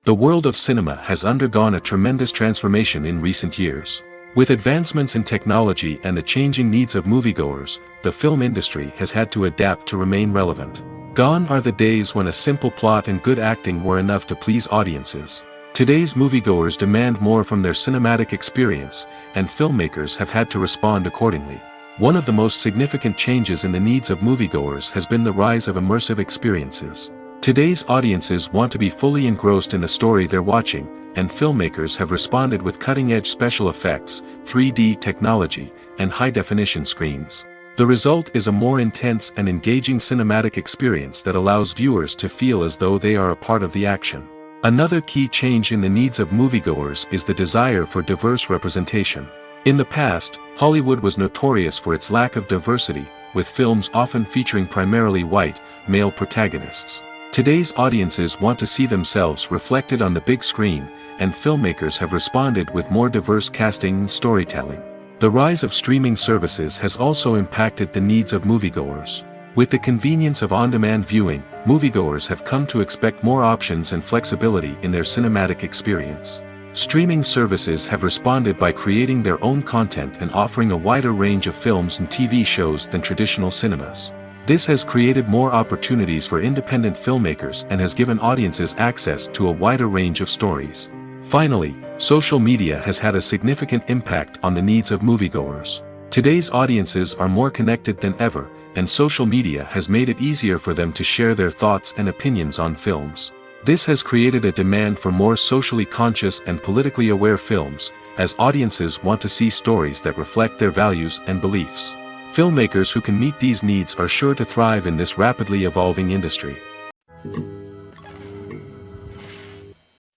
The world of cinema has undergone a tremendous transformation in recent years. With advancements in technology and the changing needs of moviegoers, the film industry has had to adapt to remain relevant. Gone are the days when a simple plot and good acting were enough to please audiences. Today's moviegoers demand more from their cinematic experience, and filmmakers have had to respond accordingly. One of the most significant changes in the needs of moviegoers has been the rise of immersive experiences. Today's audiences want to be fully engrossed in the story they're watching, and filmmakers have responded with cutting-edge special effects, 3D technology, and high-definition screens. The result is a more intense and engaging cinematic experience that allows viewers to feel as though they are a part of the action. Another key change in the needs of moviegoers is the desire for diverse representation. In the past, Hollywood was notorious for its lack of diversity, with films often featuring primarily white, male protagonists. Today's audiences want to see themselves reflected on the big screen, and filmmakers have responded with more diverse casting and storytelling. The rise of streaming services has also impacted the needs of moviegoers. With the convenience of on-demand viewing, moviegoers have come to expect more options and flexibility in their cinematic experience. Streaming services have responded by creating their own content and offering a wider range of films and TV shows than traditional cinemas. This has created more opportunities for independent filmmakers and has given audiences access to a wider range of stories. Finally, social media has had a significant impact on the needs of moviegoers. Today's audiences are more connected than ever, and social media has made it easier for them to share their thoughts and opinions on films. This has created a demand for more socially conscious and politically aware films, as audiences want to see stories that reflect their values and beliefs. Filmmakers who can meet these needs are sure to thrive in this rapidly evolving industry.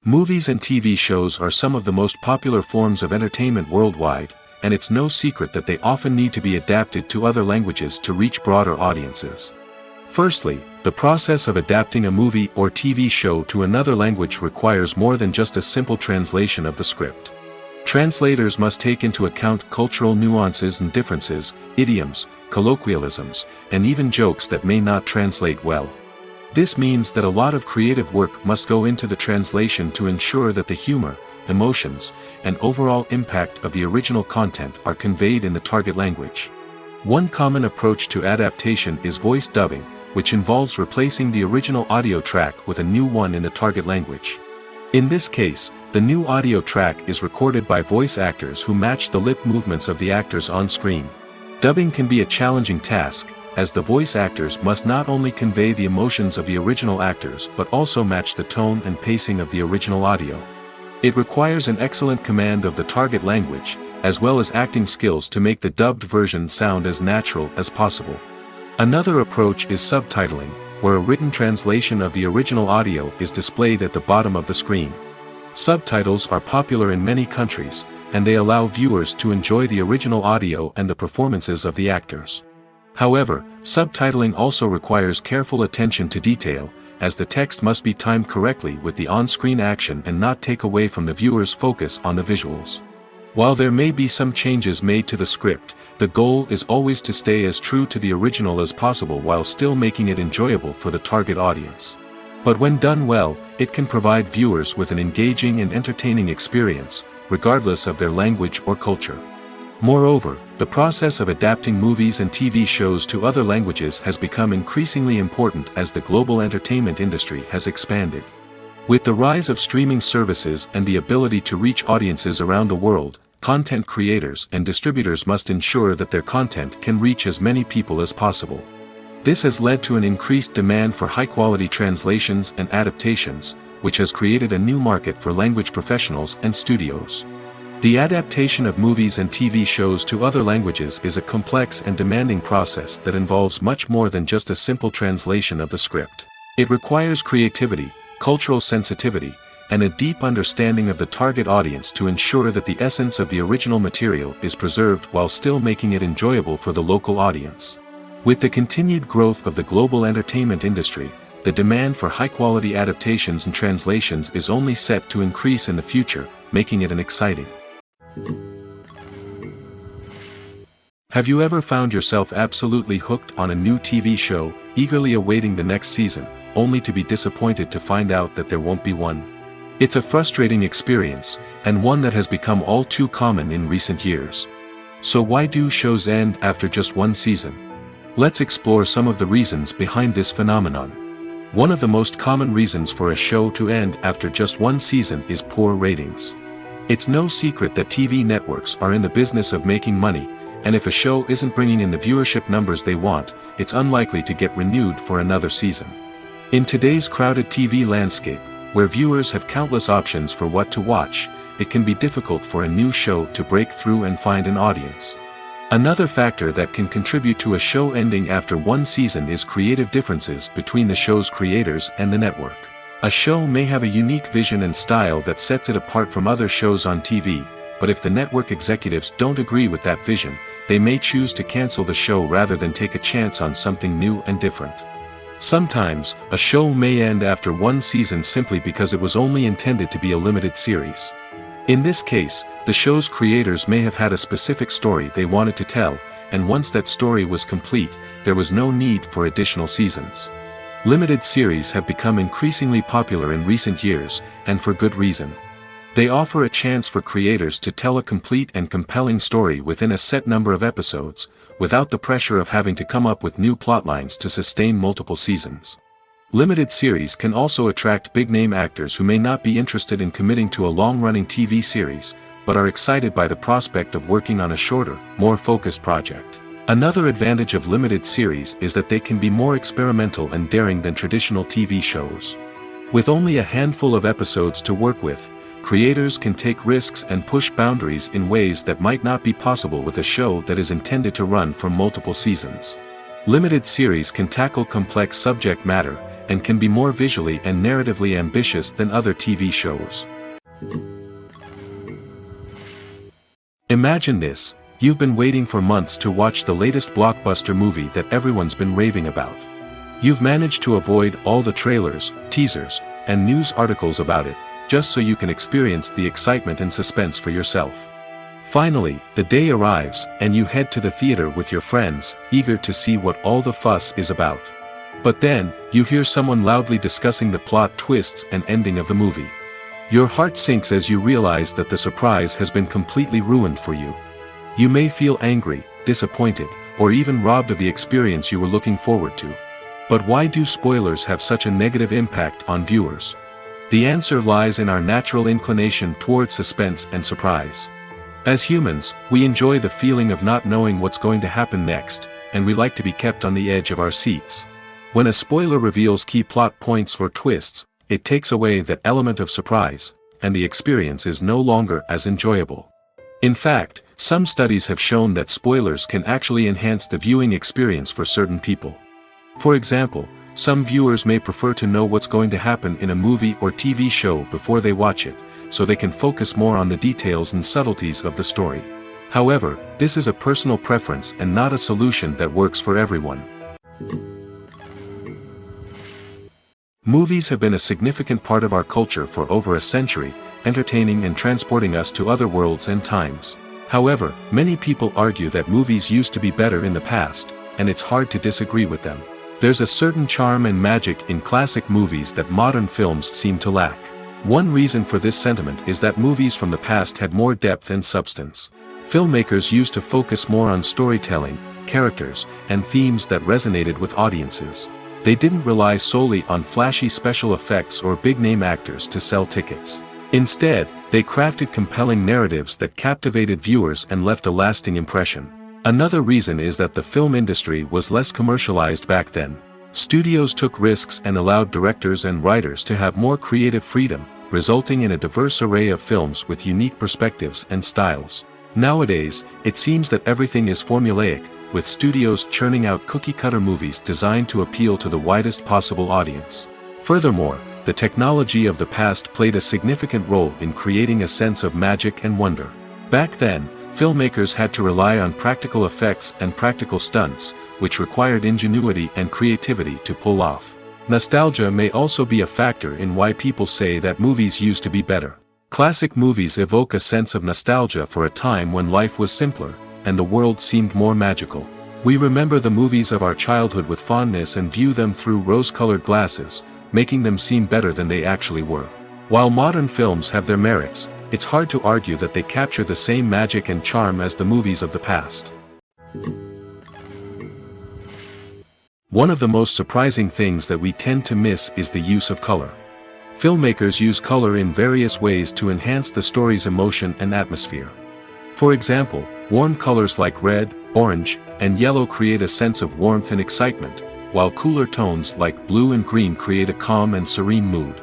Movies and TV shows are some of the most popular forms of entertainment worldwide, and it's no secret that they often need to be adapted to other languages to reach broader audiences. Firstly, the process of adapting a movie or TV show to another language requires more than just a simple translation of the script. Translators must take into account cultural nuances and differences, idioms, colloquialisms, and even jokes that may not translate well. This means that a lot of creative work must go into the translation to ensure that the humor, emotions, and overall impact of the original content are conveyed in the target language. One common approach to adaptation is voice dubbing, which involves replacing the original audio track with a new one in the target language. In this case, the new audio track is recorded by voice actors who match the lip movements of the actors on screen. Dubbing can be a challenging task, as the voice actors must not only convey the emotions of the original actors but also match the tone and pacing of the original audio. It requires an excellent command of the target language, as well as acting skills to make the dubbed version sound as natural as possible. Another approach is subtitling, where a written translation of the original audio is displayed at the bottom of the screen. Subtitles are popular in many countries, and they allow viewers to enjoy the original audio and the performances of the actors. However, subtitling also requires careful attention to detail, as the text must be timed correctly with the on-screen action and not take away from the viewer's focus on the visuals. While there may be some changes made to the script, the goal is always to stay as true to the original as possible while still making it enjoyable for the target audience. But when done well, it can provide viewers with an engaging and entertaining experience, regardless of their language or culture. Moreover, the process of adapting movies and TV shows to other languages has become increasingly important as the global entertainment industry has expanded. With the rise of streaming services and the ability to reach audiences around the world, content creators and distributors must ensure that their content can reach as many people as possible. This has led to an increased demand for high-quality translations and adaptations, which has created a new market for language professionals and studios. The adaptation of movies and TV shows to other languages is a complex and demanding process that involves much more than just a simple translation of the script. It requires creativity, cultural sensitivity, and a deep understanding of the target audience to ensure that the essence of the original material is preserved while still making it enjoyable for the local audience. With the continued growth of the global entertainment industry, the demand for high-quality adaptations and translations is only set to increase in the future, making it an exciting. Have you ever found yourself absolutely hooked on a new TV show, eagerly awaiting the next season, only to be disappointed to find out that there won't be one? It's a frustrating experience, and one that has become all too common in recent years. So why do shows end after just one season? Let's explore some of the reasons behind this phenomenon. One of the most common reasons for a show to end after just one season is poor ratings. It's no secret that TV networks are in the business of making money, and if a show isn't bringing in the viewership numbers they want, it's unlikely to get renewed for another season. In today's crowded TV landscape, where viewers have countless options for what to watch, it can be difficult for a new show to break through and find an audience. Another factor that can contribute to a show ending after one season is creative differences between the show's creators and the network. A show may have a unique vision and style that sets it apart from other shows on TV, but if the network executives don't agree with that vision, they may choose to cancel the show rather than take a chance on something new and different. Sometimes, a show may end after one season simply because it was only intended to be a limited series. In this case, the show's creators may have had a specific story they wanted to tell, and once that story was complete, there was no need for additional seasons. Limited series have become increasingly popular in recent years, and for good reason. They offer a chance for creators to tell a complete and compelling story within a set number of episodes, without the pressure of having to come up with new plotlines to sustain multiple seasons. Limited series can also attract big-name actors who may not be interested in committing to a long-running TV series, but are excited by the prospect of working on a shorter, more focused project. Another advantage of limited series is that they can be more experimental and daring than traditional TV shows. With only a handful of episodes to work with, creators can take risks and push boundaries in ways that might not be possible with a show that is intended to run for multiple seasons. Limited series can tackle complex subject matter, and can be more visually and narratively ambitious than other TV shows. Imagine this: you've been waiting for months to watch the latest blockbuster movie that everyone's been raving about. You've managed to avoid all the trailers, teasers, and news articles about it, just so you can experience the excitement and suspense for yourself. Finally, the day arrives, and you head to the theater with your friends, eager to see what all the fuss is about. But then, you hear someone loudly discussing the plot twists and ending of the movie. Your heart sinks as you realize that the surprise has been completely ruined for you. You may feel angry, disappointed, or even robbed of the experience you were looking forward to. But why do spoilers have such a negative impact on viewers? The answer lies in our natural inclination toward suspense and surprise. As humans, we enjoy the feeling of not knowing what's going to happen next, and we like to be kept on the edge of our seats. When a spoiler reveals key plot points or twists, it takes away that element of surprise, and the experience is no longer as enjoyable. In fact, some studies have shown that spoilers can actually enhance the viewing experience for certain people. For example, some viewers may prefer to know what's going to happen in a movie or TV show before they watch it, so they can focus more on the details and subtleties of the story. However, this is a personal preference and not a solution that works for everyone. Movies have been a significant part of our culture for over a century, entertaining and transporting us to other worlds and times. However, many people argue that movies used to be better in the past, and it's hard to disagree with them. There's a certain charm and magic in classic movies that modern films seem to lack. One reason for this sentiment is that movies from the past had more depth and substance. Filmmakers used to focus more on storytelling, characters, and themes that resonated with audiences. They didn't rely solely on flashy special effects or big-name actors to sell tickets. Instead, they crafted compelling narratives that captivated viewers and left a lasting impression. Another reason is that the film industry was less commercialized back then. Studios took risks and allowed directors and writers to have more creative freedom, resulting in a diverse array of films with unique perspectives and styles. Nowadays, it seems that everything is formulaic, with studios churning out cookie-cutter movies designed to appeal to the widest possible audience. Furthermore, the technology of the past played a significant role in creating a sense of magic and wonder. Back then, filmmakers had to rely on practical effects and practical stunts, which required ingenuity and creativity to pull off. Nostalgia may also be a factor in why people say that movies used to be better. Classic movies evoke a sense of nostalgia for a time when life was simpler, and the world seemed more magical. We remember the movies of our childhood with fondness and view them through rose-colored glasses, making them seem better than they actually were. While modern films have their merits, it's hard to argue that they capture the same magic and charm as the movies of the past. One of the most surprising things that we tend to miss is the use of color. Filmmakers use color in various ways to enhance the story's emotion and atmosphere. For example, warm colors like red, orange, and yellow create a sense of warmth and excitement, while cooler tones like blue and green create a calm and serene mood.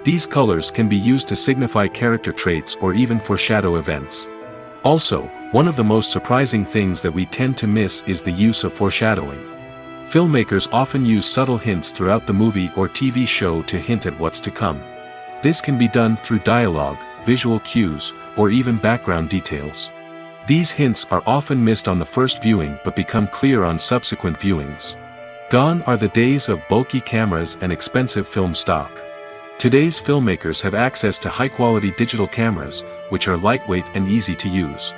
These colors can be used to signify character traits or even foreshadow events. Also, one of the most surprising things that we tend to miss is the use of foreshadowing. Filmmakers often use subtle hints throughout the movie or TV show to hint at what's to come. This can be done through dialogue, visual cues, or even background details. These hints are often missed on the first viewing but become clear on subsequent viewings. Gone are the days of bulky cameras and expensive film stock. Today's filmmakers have access to high-quality digital cameras, which are lightweight and easy to use.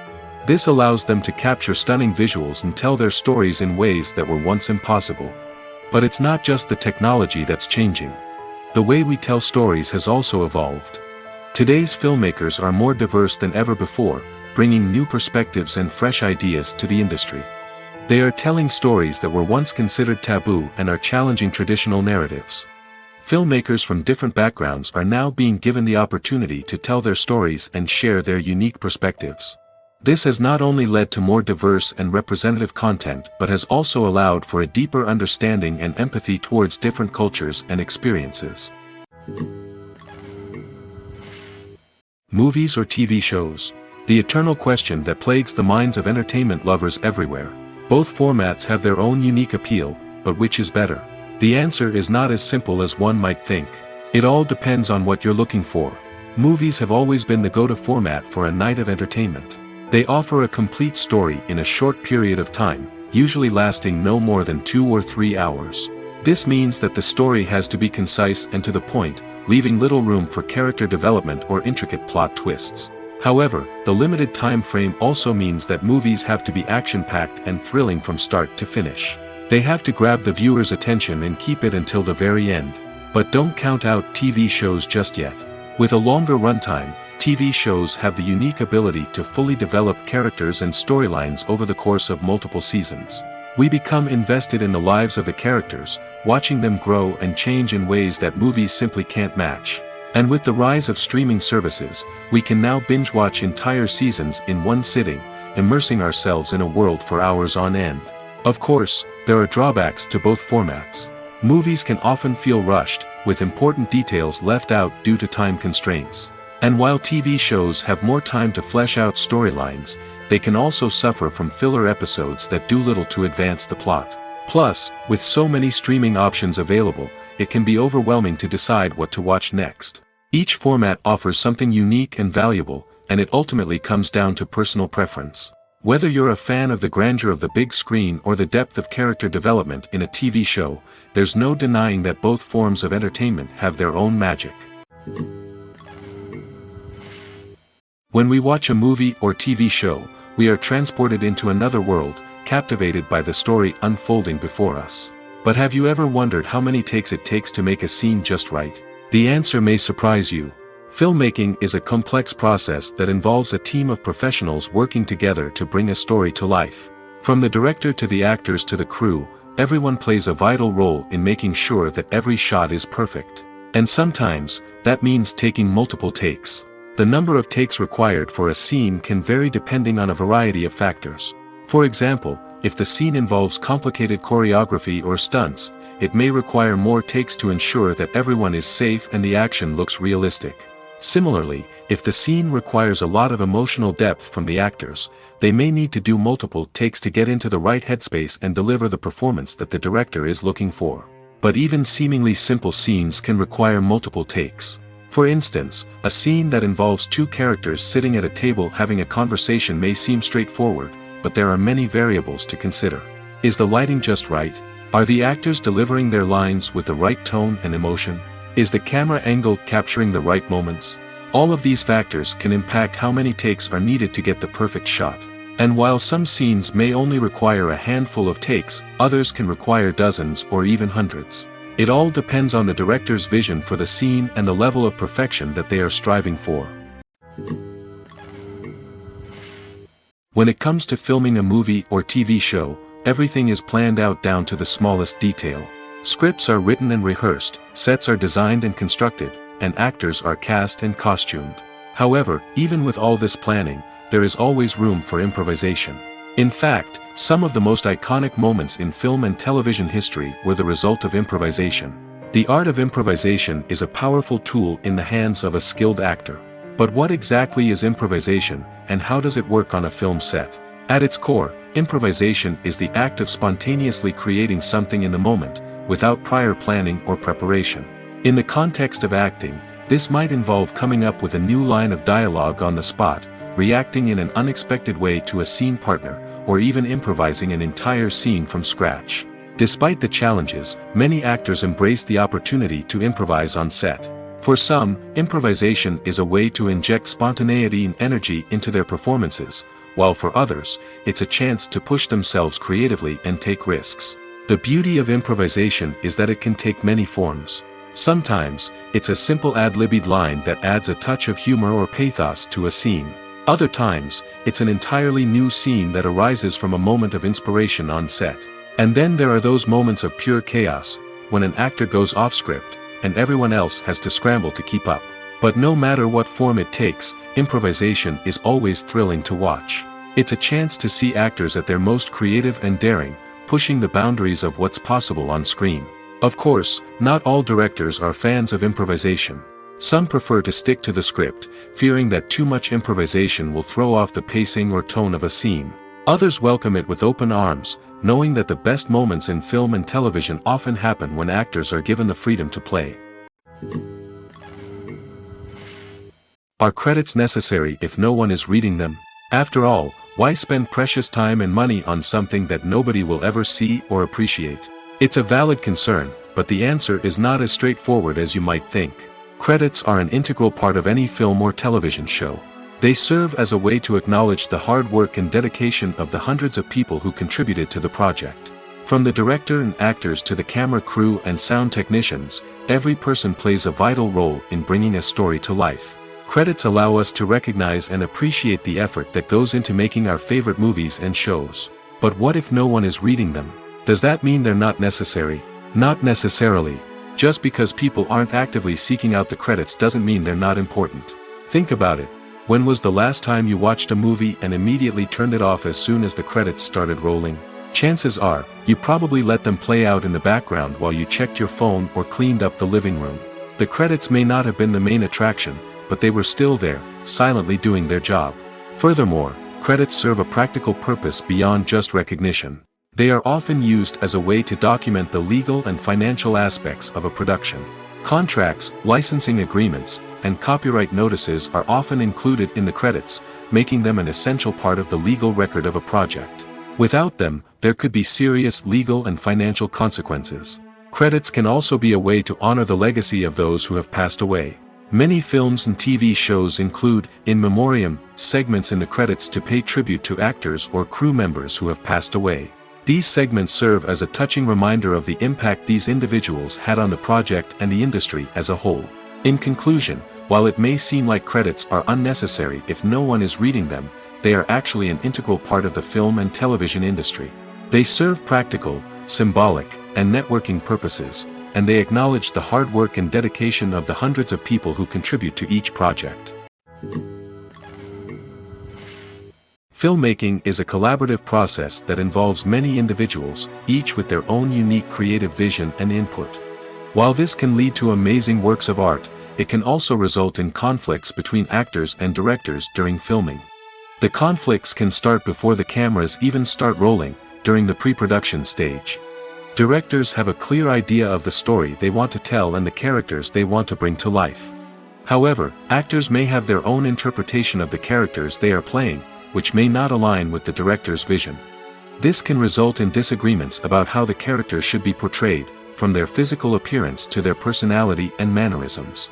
This allows them to capture stunning visuals and tell their stories in ways that were once impossible. But it's not just the technology that's changing. The way we tell stories has also evolved. Today's filmmakers are more diverse than ever before, bringing new perspectives and fresh ideas to the industry. They are telling stories that were once considered taboo and are challenging traditional narratives. Filmmakers from different backgrounds are now being given the opportunity to tell their stories and share their unique perspectives. This has not only led to more diverse and representative content but has also allowed for a deeper understanding and empathy towards different cultures and experiences. Movies or TV shows? The eternal question that plagues the minds of entertainment lovers everywhere. Both formats have their own unique appeal, but which is better? The answer is not as simple as one might think. It all depends on what you're looking for. Movies have always been the go-to format for a night of entertainment. They offer a complete story in a short period of time, usually lasting no more than 2 or 3 hours. This means that the story has to be concise and to the point, leaving little room for character development or intricate plot twists. However, the limited time frame also means that movies have to be action-packed and thrilling from start to finish. They have to grab the viewer's attention and keep it until the very end. But don't count out TV shows just yet. With a longer runtime, TV shows have the unique ability to fully develop characters and storylines over the course of multiple seasons. We become invested in the lives of the characters, watching them grow and change in ways that movies simply can't match. And with the rise of streaming services, we can now binge-watch entire seasons in one sitting, immersing ourselves in a world for hours on end. Of course, there are drawbacks to both formats. Movies can often feel rushed, with important details left out due to time constraints. And while TV shows have more time to flesh out storylines, they can also suffer from filler episodes that do little to advance the plot. Plus, with so many streaming options available, it can be overwhelming to decide what to watch next. Each format offers something unique and valuable, and it ultimately comes down to personal preference. Whether you're a fan of the grandeur of the big screen or the depth of character development in a TV show, there's no denying that both forms of entertainment have their own magic. When we watch a movie or TV show, we are transported into another world, captivated by the story unfolding before us. But have you ever wondered how many takes it takes to make a scene just right? The answer may surprise you. Filmmaking is a complex process that involves a team of professionals working together to bring a story to life. From the director to the actors to the crew, everyone plays a vital role in making sure that every shot is perfect. And sometimes, that means taking multiple takes. The number of takes required for a scene can vary depending on a variety of factors. For example, if the scene involves complicated choreography or stunts, it may require more takes to ensure that everyone is safe and the action looks realistic. Similarly, if the scene requires a lot of emotional depth from the actors, they may need to do multiple takes to get into the right headspace and deliver the performance that the director is looking for. But even seemingly simple scenes can require multiple takes. For instance, a scene that involves two characters sitting at a table having a conversation may seem straightforward, but there are many variables to consider. Is the lighting just right? Are the actors delivering their lines with the right tone and emotion? Is the camera angle capturing the right moments? All of these factors can impact how many takes are needed to get the perfect shot. And while some scenes may only require a handful of takes, others can require dozens or even hundreds. It all depends on the director's vision for the scene and the level of perfection that they are striving for. When it comes to filming a movie or TV show, everything is planned out down to the smallest detail. Scripts are written and rehearsed, sets are designed and constructed, and actors are cast and costumed. However, even with all this planning, there is always room for improvisation. In fact, some of the most iconic moments in film and television history were the result of improvisation. The art of improvisation is a powerful tool in the hands of a skilled actor. But what exactly is improvisation, and how does it work on a film set? At its core, improvisation is the act of spontaneously creating something in the moment, without prior planning or preparation. In the context of acting, this might involve coming up with a new line of dialogue on the spot, reacting in an unexpected way to a scene partner, or even improvising an entire scene from scratch. Despite the challenges, many actors embrace the opportunity to improvise on set. For some, improvisation is a way to inject spontaneity and energy into their performances, while for others, it's a chance to push themselves creatively and take risks. The beauty of improvisation is that it can take many forms. Sometimes, it's a simple ad-libbed line that adds a touch of humor or pathos to a scene. Other times, it's an entirely new scene that arises from a moment of inspiration on set. And then there are those moments of pure chaos, when an actor goes off script, and everyone else has to scramble to keep up. But no matter what form it takes, improvisation is always thrilling to watch. It's a chance to see actors at their most creative and daring, pushing the boundaries of what's possible on screen. Of course, not all directors are fans of improvisation. Some prefer to stick to the script, fearing that too much improvisation will throw off the pacing or tone of a scene. Others welcome it with open arms, knowing that the best moments in film and television often happen when actors are given the freedom to play. Are credits necessary if no one is reading them? After all, why spend precious time and money on something that nobody will ever see or appreciate? It's a valid concern, but the answer is not as straightforward as you might think. Credits are an integral part of any film or television show. They serve as a way to acknowledge the hard work and dedication of the hundreds of people who contributed to the project. From the director and actors to the camera crew and sound technicians, every person plays a vital role in bringing a story to life. Credits allow us to recognize and appreciate the effort that goes into making our favorite movies and shows. But what if no one is reading them? Does that mean they're not necessary? Not necessarily. Just because people aren't actively seeking out the credits doesn't mean they're not important. Think about it. When was the last time you watched a movie and immediately turned it off as soon as the credits started rolling? Chances are, you probably let them play out in the background while you checked your phone or cleaned up the living room. The credits may not have been the main attraction, but they were still there, silently doing their job. Furthermore, credits serve a practical purpose beyond just recognition. They are often used as a way to document the legal and financial aspects of a production. Contracts, licensing agreements, and copyright notices are often included in the credits, making them an essential part of the legal record of a project. Without them, there could be serious legal and financial consequences. Credits can also be a way to honor the legacy of those who have passed away. Many films and TV shows include, in memoriam, segments in the credits to pay tribute to actors or crew members who have passed away. These segments serve as a touching reminder of the impact these individuals had on the project and the industry as a whole. In conclusion, while it may seem like credits are unnecessary if no one is reading them, they are actually an integral part of the film and television industry. They serve practical, symbolic, and networking purposes, and they acknowledge the hard work and dedication of the hundreds of people who contribute to each project. Filmmaking is a collaborative process that involves many individuals, each with their own unique creative vision and input. While this can lead to amazing works of art, it can also result in conflicts between actors and directors during filming. The conflicts can start before the cameras even start rolling, during the pre-production stage. Directors have a clear idea of the story they want to tell and the characters they want to bring to life. However, actors may have their own interpretation of the characters they are playing, which may not align with the director's vision. This can result in disagreements about how the character should be portrayed, from their physical appearance to their personality and mannerisms.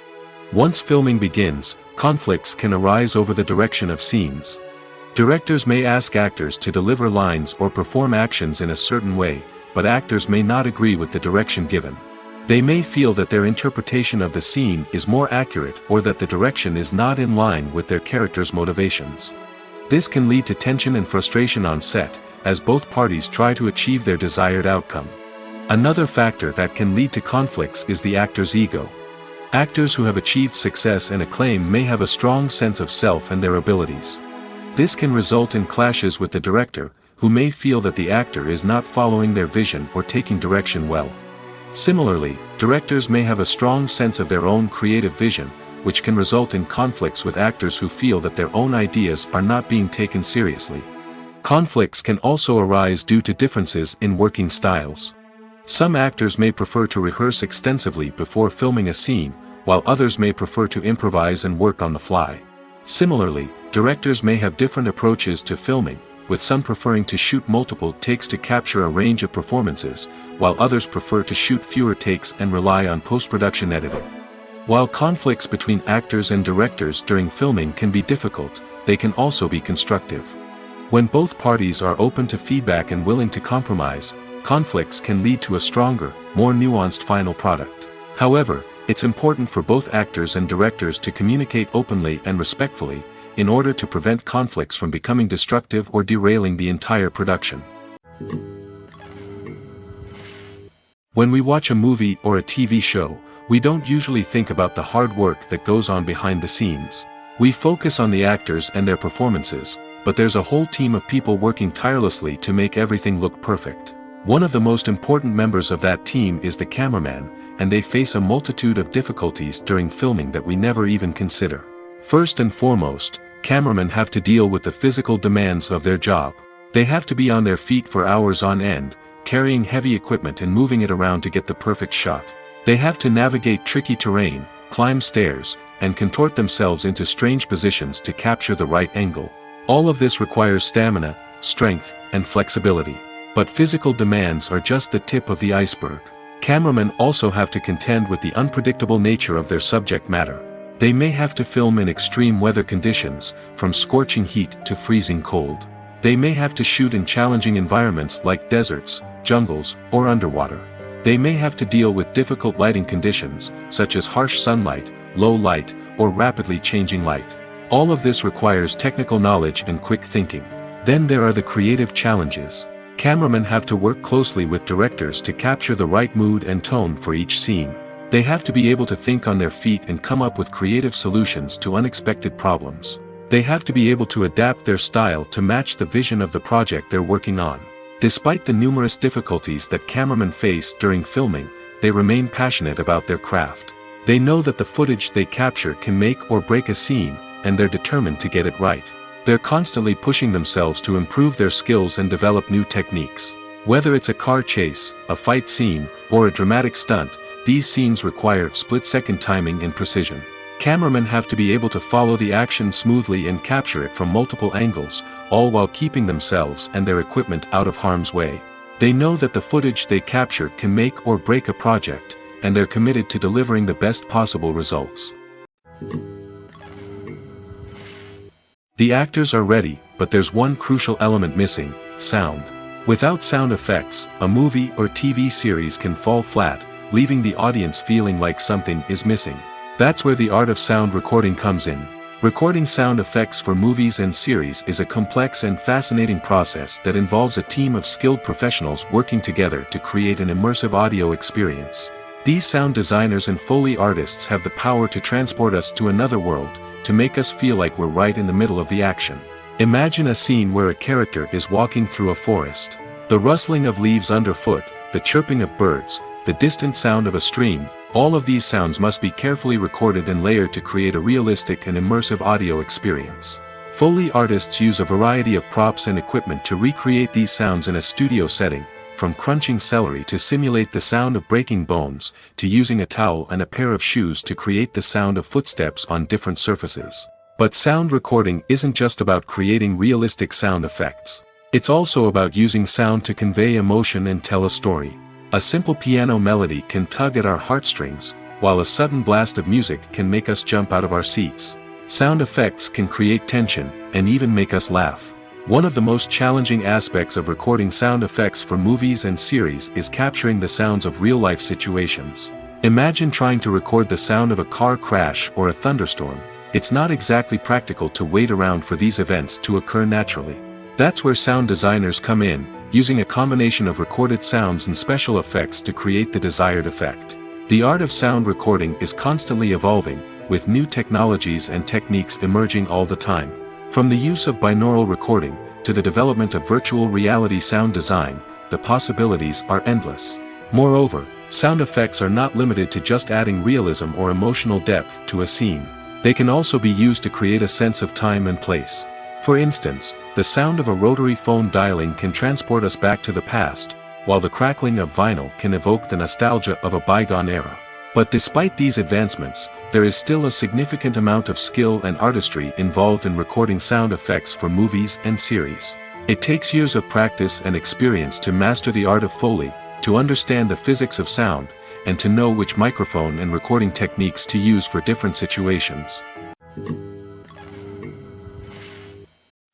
Once filming begins, conflicts can arise over the direction of scenes. Directors may ask actors to deliver lines or perform actions in a certain way, but actors may not agree with the direction given. They may feel that their interpretation of the scene is more accurate or that the direction is not in line with their character's motivations. This can lead to tension and frustration on set, as both parties try to achieve their desired outcome. Another factor that can lead to conflicts is the actor's ego. Actors who have achieved success and acclaim may have a strong sense of self and their abilities. This can result in clashes with the director, who may feel that the actor is not following their vision or taking direction well. Similarly, directors may have a strong sense of their own creative vision, which can result in conflicts with actors who feel that their own ideas are not being taken seriously. Conflicts can also arise due to differences in working styles. Some actors may prefer to rehearse extensively before filming a scene, while others may prefer to improvise and work on the fly. Similarly, directors may have different approaches to filming, with some preferring to shoot multiple takes to capture a range of performances, while others prefer to shoot fewer takes and rely on post-production editing. While conflicts between actors and directors during filming can be difficult, they can also be constructive. When both parties are open to feedback and willing to compromise, conflicts can lead to a stronger, more nuanced final product. However, it's important for both actors and directors to communicate openly and respectfully, in order to prevent conflicts from becoming destructive or derailing the entire production. When we watch a movie or a TV show, we don't usually think about the hard work that goes on behind the scenes. We focus on the actors and their performances, but there's a whole team of people working tirelessly to make everything look perfect. One of the most important members of that team is the cameraman, and they face a multitude of difficulties during filming that we never even consider. First and foremost, cameramen have to deal with the physical demands of their job. They have to be on their feet for hours on end, carrying heavy equipment and moving it around to get the perfect shot. They have to navigate tricky terrain, climb stairs, and contort themselves into strange positions to capture the right angle. All of this requires stamina, strength, and flexibility. But physical demands are just the tip of the iceberg. Cameramen also have to contend with the unpredictable nature of their subject matter. They may have to film in extreme weather conditions, from scorching heat to freezing cold. They may have to shoot in challenging environments like deserts, jungles, or underwater. They may have to deal with difficult lighting conditions, such as harsh sunlight, low light, or rapidly changing light. All of this requires technical knowledge and quick thinking. Then there are the creative challenges. Cameramen have to work closely with directors to capture the right mood and tone for each scene. They have to be able to think on their feet and come up with creative solutions to unexpected problems. They have to be able to adapt their style to match the vision of the project they're working on. Despite the numerous difficulties that cameramen face during filming, they remain passionate about their craft. They know that the footage they capture can make or break a scene, and they're determined to get it right. They're constantly pushing themselves to improve their skills and develop new techniques. Whether it's a car chase, a fight scene, or a dramatic stunt, these scenes require split-second timing and precision. Cameramen have to be able to follow the action smoothly and capture it from multiple angles, all while keeping themselves and their equipment out of harm's way. They know that the footage they capture can make or break a project, and they're committed to delivering the best possible results. The actors are ready, but there's one crucial element missing: sound. Without sound effects, a movie or TV series can fall flat, leaving the audience feeling like something is missing. That's where the art of sound recording comes in. Recording sound effects for movies and series is a complex and fascinating process that involves a team of skilled professionals working together to create an immersive audio experience. These sound designers and Foley artists have the power to transport us to another world, to make us feel like we're right in the middle of the action. Imagine a scene where a character is walking through a forest. The rustling of leaves underfoot, the chirping of birds, the distant sound of a stream, all of these sounds must be carefully recorded and layered to create a realistic and immersive audio experience. Foley artists use a variety of props and equipment to recreate these sounds in a studio setting, from crunching celery to simulate the sound of breaking bones, to using a towel and a pair of shoes to create the sound of footsteps on different surfaces. But sound recording isn't just about creating realistic sound effects. It's also about using sound to convey emotion and tell a story. A simple piano melody can tug at our heartstrings, while a sudden blast of music can make us jump out of our seats. Sound effects can create tension, and even make us laugh. One of the most challenging aspects of recording sound effects for movies and series is capturing the sounds of real-life situations. Imagine trying to record the sound of a car crash or a thunderstorm. It's not exactly practical to wait around for these events to occur naturally. That's where sound designers come in, using a combination of recorded sounds and special effects to create the desired effect. The art of sound recording is constantly evolving, with new technologies and techniques emerging all the time. From the use of binaural recording, to the development of virtual reality sound design, the possibilities are endless. Moreover, sound effects are not limited to just adding realism or emotional depth to a scene. They can also be used to create a sense of time and place. For instance, the sound of a rotary phone dialing can transport us back to the past, while the crackling of vinyl can evoke the nostalgia of a bygone era. But despite these advancements, there is still a significant amount of skill and artistry involved in recording sound effects for movies and series. It takes years of practice and experience to master the art of Foley, to understand the physics of sound, and to know which microphone and recording techniques to use for different situations.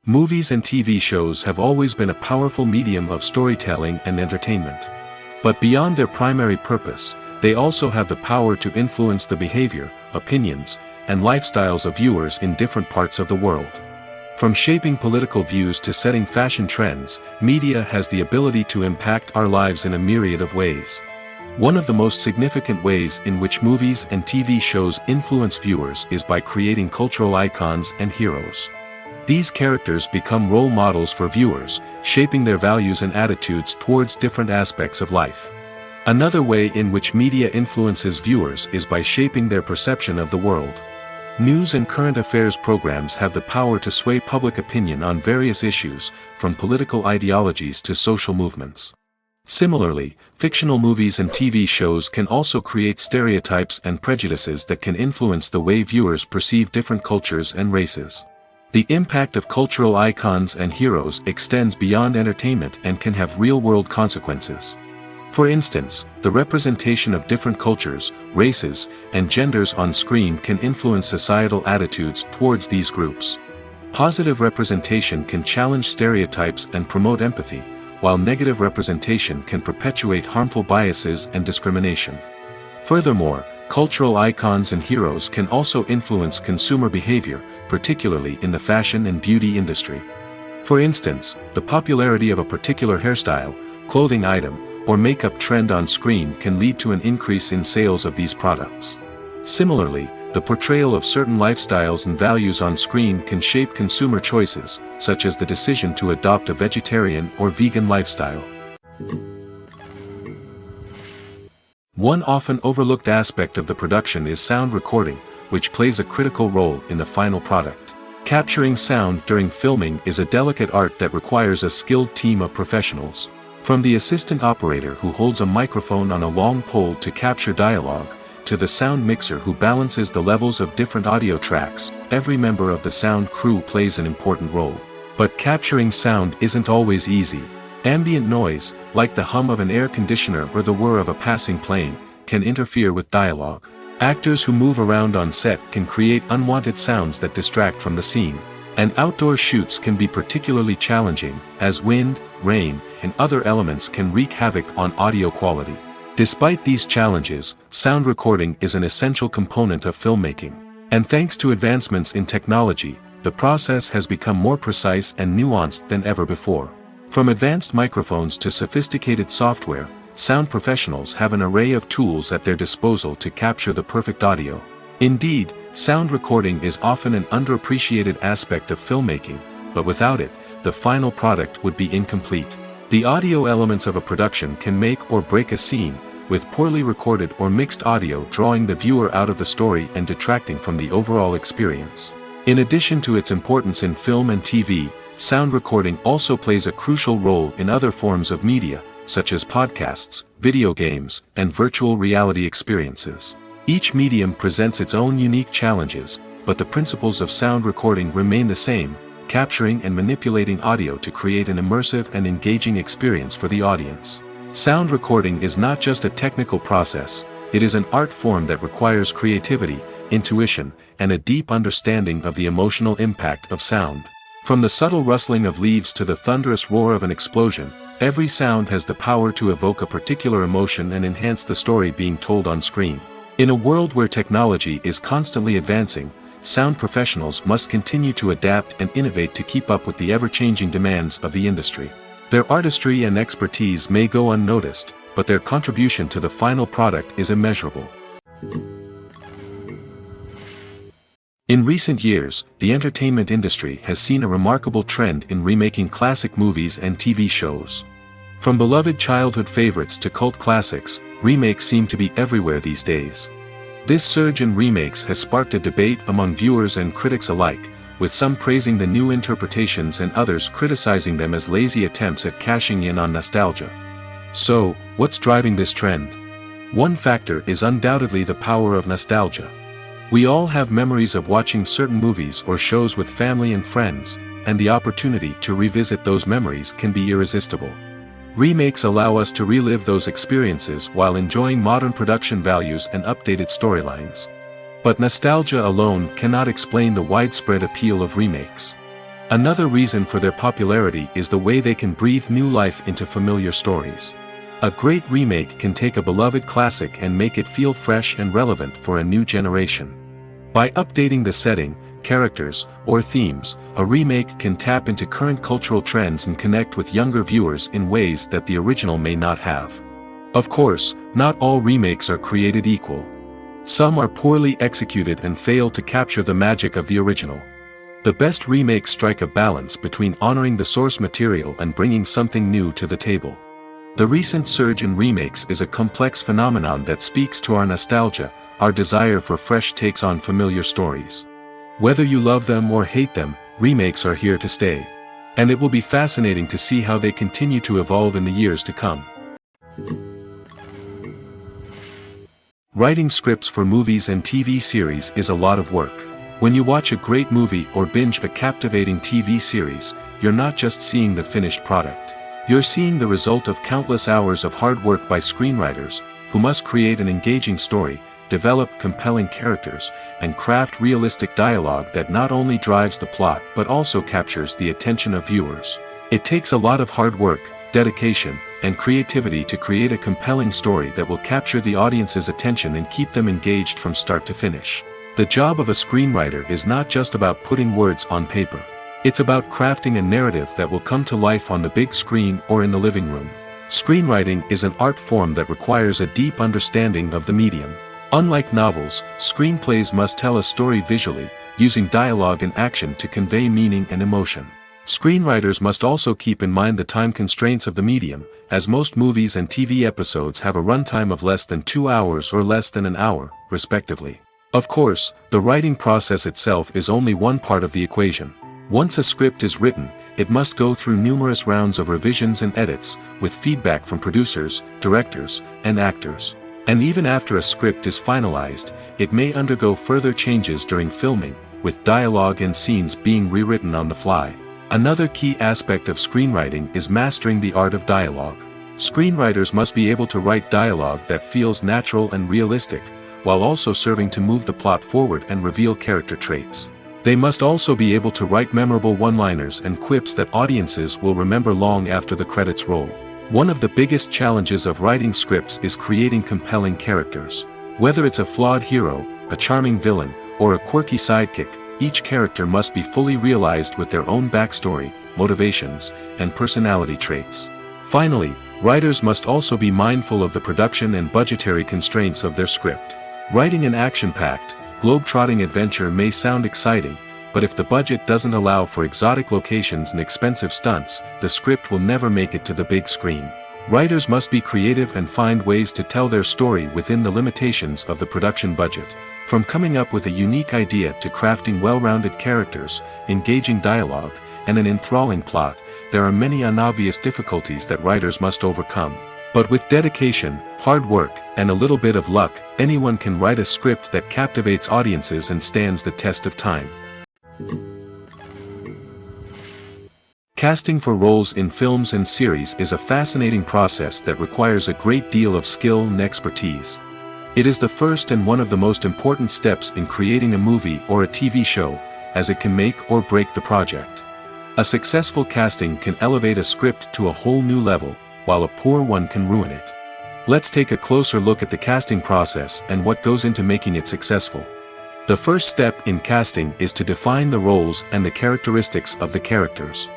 Movies and TV shows have always been a powerful medium of storytelling and entertainment. But beyond their primary purpose, they also have the power to influence the behavior, opinions, and lifestyles of viewers in different parts of the world. From shaping political views to setting fashion trends, media has the ability to impact our lives in a myriad of ways. One of the most significant ways in which movies and TV shows influence viewers is by creating cultural icons and heroes. These characters become role models for viewers, shaping their values and attitudes towards different aspects of life. Another way in which media influences viewers is by shaping their perception of the world. News and current affairs programs have the power to sway public opinion on various issues, from political ideologies to social movements. Similarly, fictional movies and TV shows can also create stereotypes and prejudices that can influence the way viewers perceive different cultures and races. The impact of cultural icons and heroes extends beyond entertainment and can have real-world consequences. For instance, the representation of different cultures, races, and genders on screen can influence societal attitudes towards these groups. Positive representation can challenge stereotypes and promote empathy, while negative representation can perpetuate harmful biases and discrimination. Furthermore, cultural icons and heroes can also influence consumer behavior, particularly in the fashion and beauty industry. For instance, the popularity of a particular hairstyle, clothing item, or makeup trend on screen can lead to an increase in sales of these products. Similarly, the portrayal of certain lifestyles and values on screen can shape consumer choices, such as the decision to adopt a vegetarian or vegan lifestyle. One often overlooked aspect of the production is sound recording, which plays a critical role in the final product. Capturing sound during filming is a delicate art that requires a skilled team of professionals. From the assistant operator who holds a microphone on a long pole to capture dialogue, to the sound mixer who balances the levels of different audio tracks, every member of the sound crew plays an important role. But capturing sound isn't always easy. Ambient noise, like the hum of an air conditioner or the whir of a passing plane, can interfere with dialogue. Actors who move around on set can create unwanted sounds that distract from the scene. And outdoor shoots can be particularly challenging, as wind, rain, and other elements can wreak havoc on audio quality. Despite these challenges, sound recording is an essential component of filmmaking. And thanks to advancements in technology, the process has become more precise and nuanced than ever before. From advanced microphones to sophisticated software, sound professionals have an array of tools at their disposal to capture the perfect audio. Indeed, sound recording is often an underappreciated aspect of filmmaking, but without it, the final product would be incomplete. The audio elements of a production can make or break a scene, with poorly recorded or mixed audio drawing the viewer out of the story and detracting from the overall experience. In addition to its importance in film and TV, sound recording also plays a crucial role in other forms of media, such as podcasts, video games, and virtual reality experiences. Each medium presents its own unique challenges, but the principles of sound recording remain the same, capturing and manipulating audio to create an immersive and engaging experience for the audience. Sound recording is not just a technical process, it is an art form that requires creativity, intuition, and a deep understanding of the emotional impact of sound. From the subtle rustling of leaves to the thunderous roar of an explosion, every sound has the power to evoke a particular emotion and enhance the story being told on screen. In a world where technology is constantly advancing, sound professionals must continue to adapt and innovate to keep up with the ever-changing demands of the industry. Their artistry and expertise may go unnoticed, but their contribution to the final product is immeasurable. In recent years, the entertainment industry has seen a remarkable trend in remaking classic movies and TV shows. From beloved childhood favorites to cult classics, remakes seem to be everywhere these days. This surge in remakes has sparked a debate among viewers and critics alike, with some praising the new interpretations and others criticizing them as lazy attempts at cashing in on nostalgia. So, what's driving this trend? One factor is undoubtedly the power of nostalgia. We all have memories of watching certain movies or shows with family and friends, and the opportunity to revisit those memories can be irresistible. Remakes allow us to relive those experiences while enjoying modern production values and updated storylines. But nostalgia alone cannot explain the widespread appeal of remakes. Another reason for their popularity is the way they can breathe new life into familiar stories. A great remake can take a beloved classic and make it feel fresh and relevant for a new generation. By updating the setting, characters, or themes, a remake can tap into current cultural trends and connect with younger viewers in ways that the original may not have. Of course, not all remakes are created equal. Some are poorly executed and fail to capture the magic of the original. The best remakes strike a balance between honoring the source material and bringing something new to the table. The recent surge in remakes is a complex phenomenon that speaks to our nostalgia, our desire for fresh takes on familiar stories. Whether you love them or hate them, remakes are here to stay. And it will be fascinating to see how they continue to evolve in the years to come. Writing scripts for movies and TV series is a lot of work. When you watch a great movie or binge a captivating TV series, you're not just seeing the finished product. You're seeing the result of countless hours of hard work by screenwriters, who must create an engaging story, develop compelling characters, and craft realistic dialogue that not only drives the plot but also captures the attention of viewers. It takes a lot of hard work, dedication, and creativity to create a compelling story that will capture the audience's attention and keep them engaged from start to finish. The job of a screenwriter is not just about putting words on paper. It's about crafting a narrative that will come to life on the big screen or in the living room. Screenwriting is an art form that requires a deep understanding of the medium. Unlike novels, screenplays must tell a story visually, using dialogue and action to convey meaning and emotion. Screenwriters must also keep in mind the time constraints of the medium, as most movies and TV episodes have a runtime of less than 2 hours or less than an hour, respectively. Of course, the writing process itself is only one part of the equation. Once a script is written, it must go through numerous rounds of revisions and edits, with feedback from producers, directors, and actors. And even after a script is finalized, it may undergo further changes during filming, with dialogue and scenes being rewritten on the fly. Another key aspect of screenwriting is mastering the art of dialogue. Screenwriters must be able to write dialogue that feels natural and realistic, while also serving to move the plot forward and reveal character traits. They must also be able to write memorable one-liners and quips that audiences will remember long after the credits roll. One of the biggest challenges of writing scripts is creating compelling characters. Whether it's a flawed hero, a charming villain, or a quirky sidekick, each character must be fully realized with their own backstory, motivations, and personality traits. Finally, writers must also be mindful of the production and budgetary constraints of their script. Writing an action-packed, globe-trotting adventure may sound exciting, but if the budget doesn't allow for exotic locations and expensive stunts, the script will never make it to the big screen. Writers must be creative and find ways to tell their story within the limitations of the production budget. From coming up with a unique idea to crafting well-rounded characters, engaging dialogue, and an enthralling plot, there are many unobvious difficulties that writers must overcome. But with dedication, hard work, and a little bit of luck, anyone can write a script that captivates audiences and stands the test of time. Casting for roles in films and series is a fascinating process that requires a great deal of skill and expertise. It is the first and one of the most important steps in creating a movie or a TV show, as it can make or break the project. A successful casting can elevate a script to a whole new level, while a poor one can ruin it. Let's take a closer look at the casting process and what goes into making it successful. The first step in casting is to define the roles and the characteristics of the characters.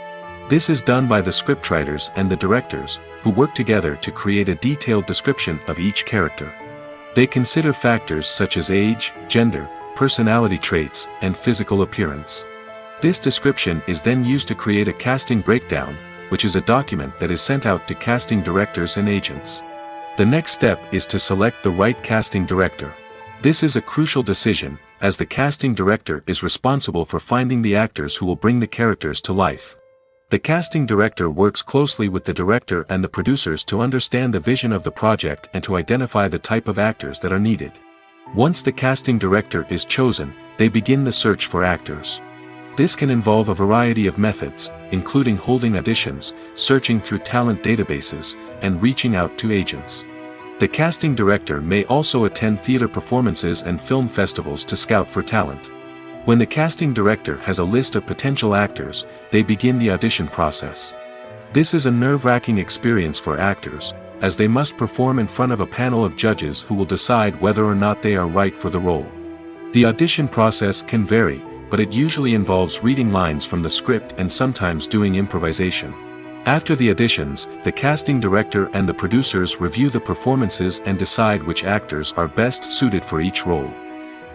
This is done by the scriptwriters and the directors, who work together to create a detailed description of each character. They consider factors such as age, gender, personality traits, and physical appearance. This description is then used to create a casting breakdown, which is a document that is sent out to casting directors and agents. The next step is to select the right casting director. This is a crucial decision, as the casting director is responsible for finding the actors who will bring the characters to life. The casting director works closely with the director and the producers to understand the vision of the project and to identify the type of actors that are needed. Once the casting director is chosen, they begin the search for actors. This can involve a variety of methods, including holding auditions, searching through talent databases, and reaching out to agents. The casting director may also attend theater performances and film festivals to scout for talent. When the casting director has a list of potential actors, they begin the audition process. This is a nerve-wracking experience for actors, as they must perform in front of a panel of judges who will decide whether or not they are right for the role. The audition process can vary, but it usually involves reading lines from the script and sometimes doing improvisation. After the auditions, the casting director and the producers review the performances and decide which actors are best suited for each role.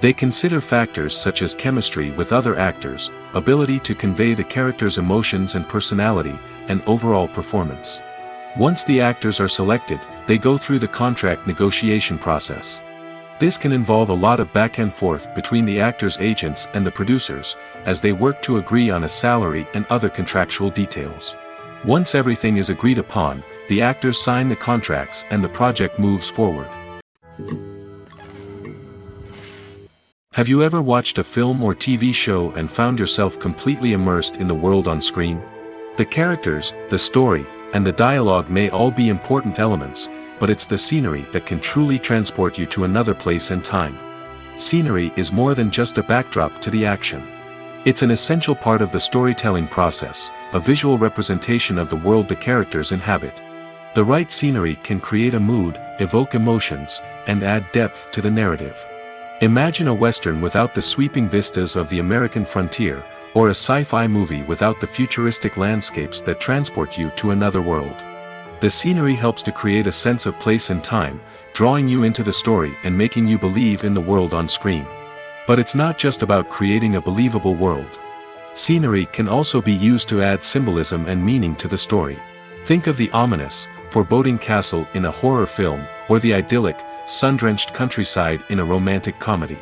They consider factors such as chemistry with other actors, ability to convey the character's emotions and personality, and overall performance. Once the actors are selected, they go through the contract negotiation process. This can involve a lot of back and forth between the actors' agents and the producers, as they work to agree on a salary and other contractual details. Once everything is agreed upon, the actors sign the contracts and the project moves forward. Have you ever watched a film or TV show and found yourself completely immersed in the world on screen? The characters, the story, and the dialogue may all be important elements, but it's the scenery that can truly transport you to another place and time. Scenery is more than just a backdrop to the action. It's an essential part of the storytelling process, a visual representation of the world the characters inhabit. The right scenery can create a mood, evoke emotions, and add depth to the narrative. Imagine a Western without the sweeping vistas of the American frontier, or a sci-fi movie without the futuristic landscapes that transport you to another world. The scenery helps to create a sense of place and time, drawing you into the story and making you believe in the world on screen. But it's not just about creating a believable world. Scenery can also be used to add symbolism and meaning to the story. Think of the ominous, foreboding castle in a horror film, or the idyllic, sun-drenched countryside in a romantic comedy.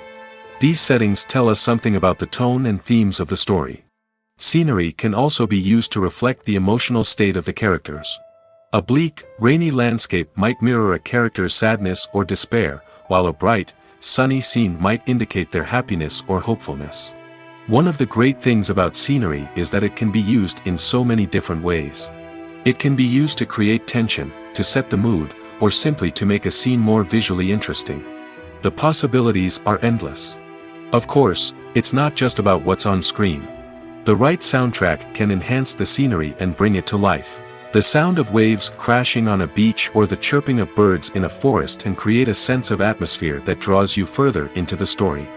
These settings tell us something about the tone and themes of the story. Scenery can also be used to reflect the emotional state of the characters. A bleak, rainy landscape might mirror a character's sadness or despair, while a bright, sunny scene might indicate their happiness or hopefulness. One of the great things about scenery is that it can be used in so many different ways. It can be used to create tension, to set the mood, or simply to make a scene more visually interesting. The possibilities are endless. Of course, it's not just about what's on screen. The right soundtrack can enhance the scenery and bring it to life. The sound of waves crashing on a beach or the chirping of birds in a forest can create a sense of atmosphere that draws you further into the story.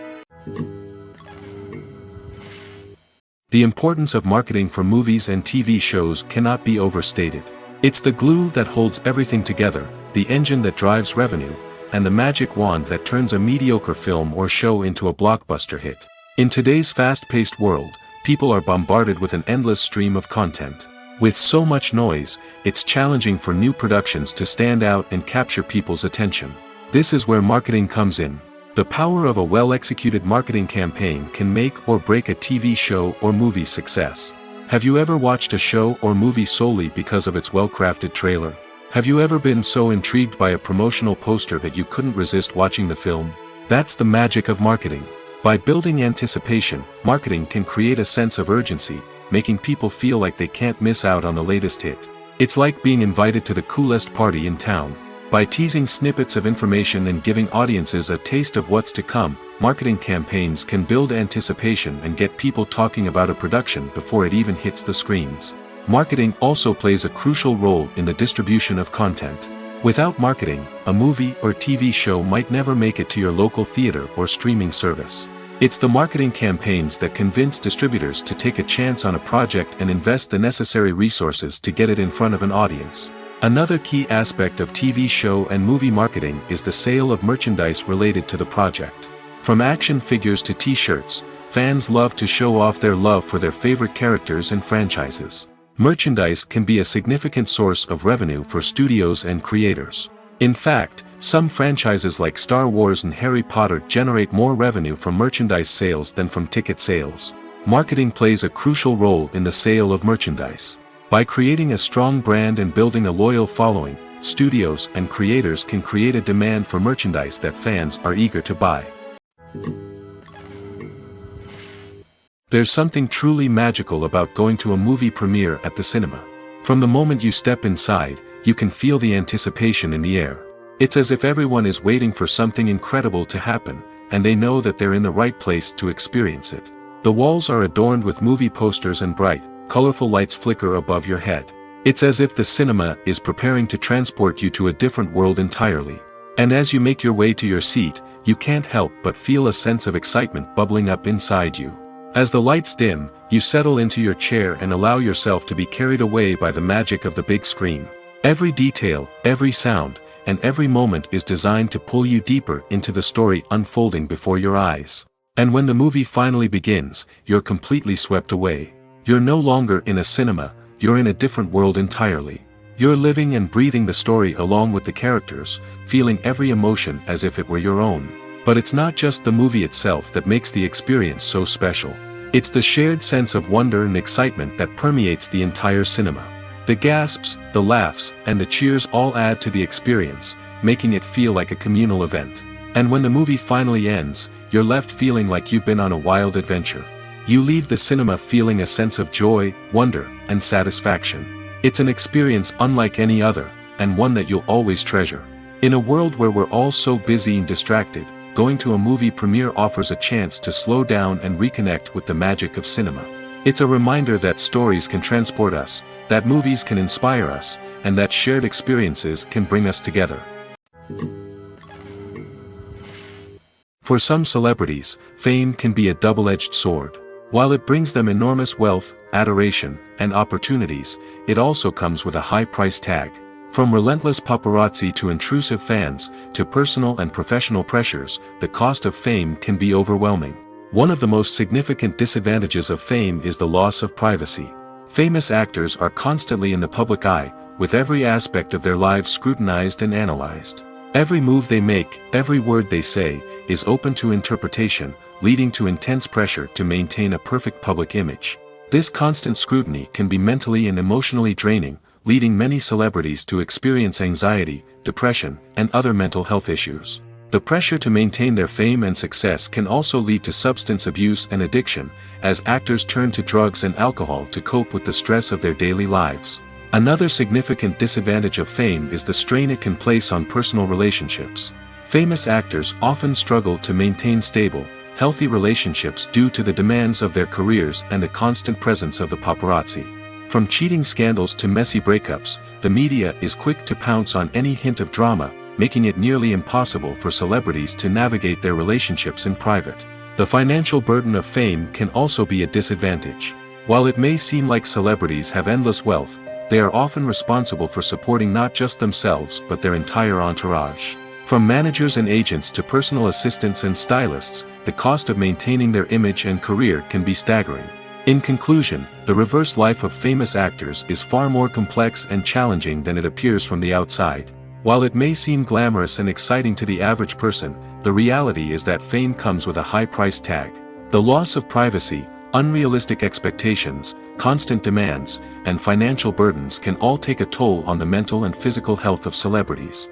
The importance of marketing for movies and TV shows cannot be overstated. It's the glue that holds everything together, the engine that drives revenue, and the magic wand that turns a mediocre film or show into a blockbuster hit. In today's fast-paced world, people are bombarded with an endless stream of content. With so much noise, it's challenging for new productions to stand out and capture people's attention. This is where marketing comes in. The power of a well-executed marketing campaign can make or break a TV show or movie's success. Have you ever watched a show or movie solely because of its well-crafted trailer? Have you ever been so intrigued by a promotional poster that you couldn't resist watching the film? That's the magic of marketing. By building anticipation, marketing can create a sense of urgency, making people feel like they can't miss out on the latest hit. It's like being invited to the coolest party in town. By teasing snippets of information and giving audiences a taste of what's to come, marketing campaigns can build anticipation and get people talking about a production before it even hits the screens. Marketing also plays a crucial role in the distribution of content. Without marketing, a movie or TV show might never make it to your local theater or streaming service. It's the marketing campaigns that convince distributors to take a chance on a project and invest the necessary resources to get it in front of an audience. Another key aspect of TV show and movie marketing is the sale of merchandise related to the project. From action figures to t-shirts, fans love to show off their love for their favorite characters and franchises. Merchandise can be a significant source of revenue for studios and creators. In fact, some franchises like Star Wars and Harry Potter generate more revenue from merchandise sales than from ticket sales. Marketing plays a crucial role in the sale of merchandise. By creating a strong brand and building a loyal following, studios and creators can create a demand for merchandise that fans are eager to buy. There's something truly magical about going to a movie premiere at the cinema. From the moment you step inside, you can feel the anticipation in the air. It's as if everyone is waiting for something incredible to happen, and they know that they're in the right place to experience it. The walls are adorned with movie posters and bright, colorful lights flicker above your head. It's as if the cinema is preparing to transport you to a different world entirely. And as you make your way to your seat, you can't help but feel a sense of excitement bubbling up inside you. As the lights dim, you settle into your chair and allow yourself to be carried away by the magic of the big screen. Every detail, every sound, and every moment is designed to pull you deeper into the story unfolding before your eyes. And when the movie finally begins, you're completely swept away. You're no longer in a cinema, you're in a different world entirely. You're living and breathing the story along with the characters, feeling every emotion as if it were your own. But it's not just the movie itself that makes the experience so special. It's the shared sense of wonder and excitement that permeates the entire cinema. The gasps, the laughs, and the cheers all add to the experience, making it feel like a communal event. And when the movie finally ends, you're left feeling like you've been on a wild adventure. You leave the cinema feeling a sense of joy, wonder, and satisfaction. It's an experience unlike any other, and one that you'll always treasure. In a world where we're all so busy and distracted, going to a movie premiere offers a chance to slow down and reconnect with the magic of cinema. It's a reminder that stories can transport us, that movies can inspire us, and that shared experiences can bring us together. For some celebrities, fame can be a double-edged sword. While it brings them enormous wealth, adoration, and opportunities, it also comes with a high price tag. From relentless paparazzi to intrusive fans, to personal and professional pressures, the cost of fame can be overwhelming. One of the most significant disadvantages of fame is the loss of privacy. Famous actors are constantly in the public eye, with every aspect of their lives scrutinized and analyzed. Every move they make, every word they say, is open to interpretation, leading to intense pressure to maintain a perfect public image. This constant scrutiny can be mentally and emotionally draining, leading many celebrities to experience anxiety, depression, and other mental health issues. The pressure to maintain their fame and success can also lead to substance abuse and addiction, as actors turn to drugs and alcohol to cope with the stress of their daily lives. Another significant disadvantage of fame is the strain it can place on personal relationships. Famous actors often struggle to maintain stable, healthy relationships due to the demands of their careers and the constant presence of the paparazzi. From cheating scandals to messy breakups, the media is quick to pounce on any hint of drama, making it nearly impossible for celebrities to navigate their relationships in private. The financial burden of fame can also be a disadvantage. While it may seem like celebrities have endless wealth, they are often responsible for supporting not just themselves but their entire entourage. From managers and agents to personal assistants and stylists, the cost of maintaining their image and career can be staggering. In conclusion, the reverse life of famous actors is far more complex and challenging than it appears from the outside. While it may seem glamorous and exciting to the average person, the reality is that fame comes with a high price tag. The loss of privacy, Unrealistic expectations, constant demands, and financial burdens can all take a toll on the mental and physical health of celebrities.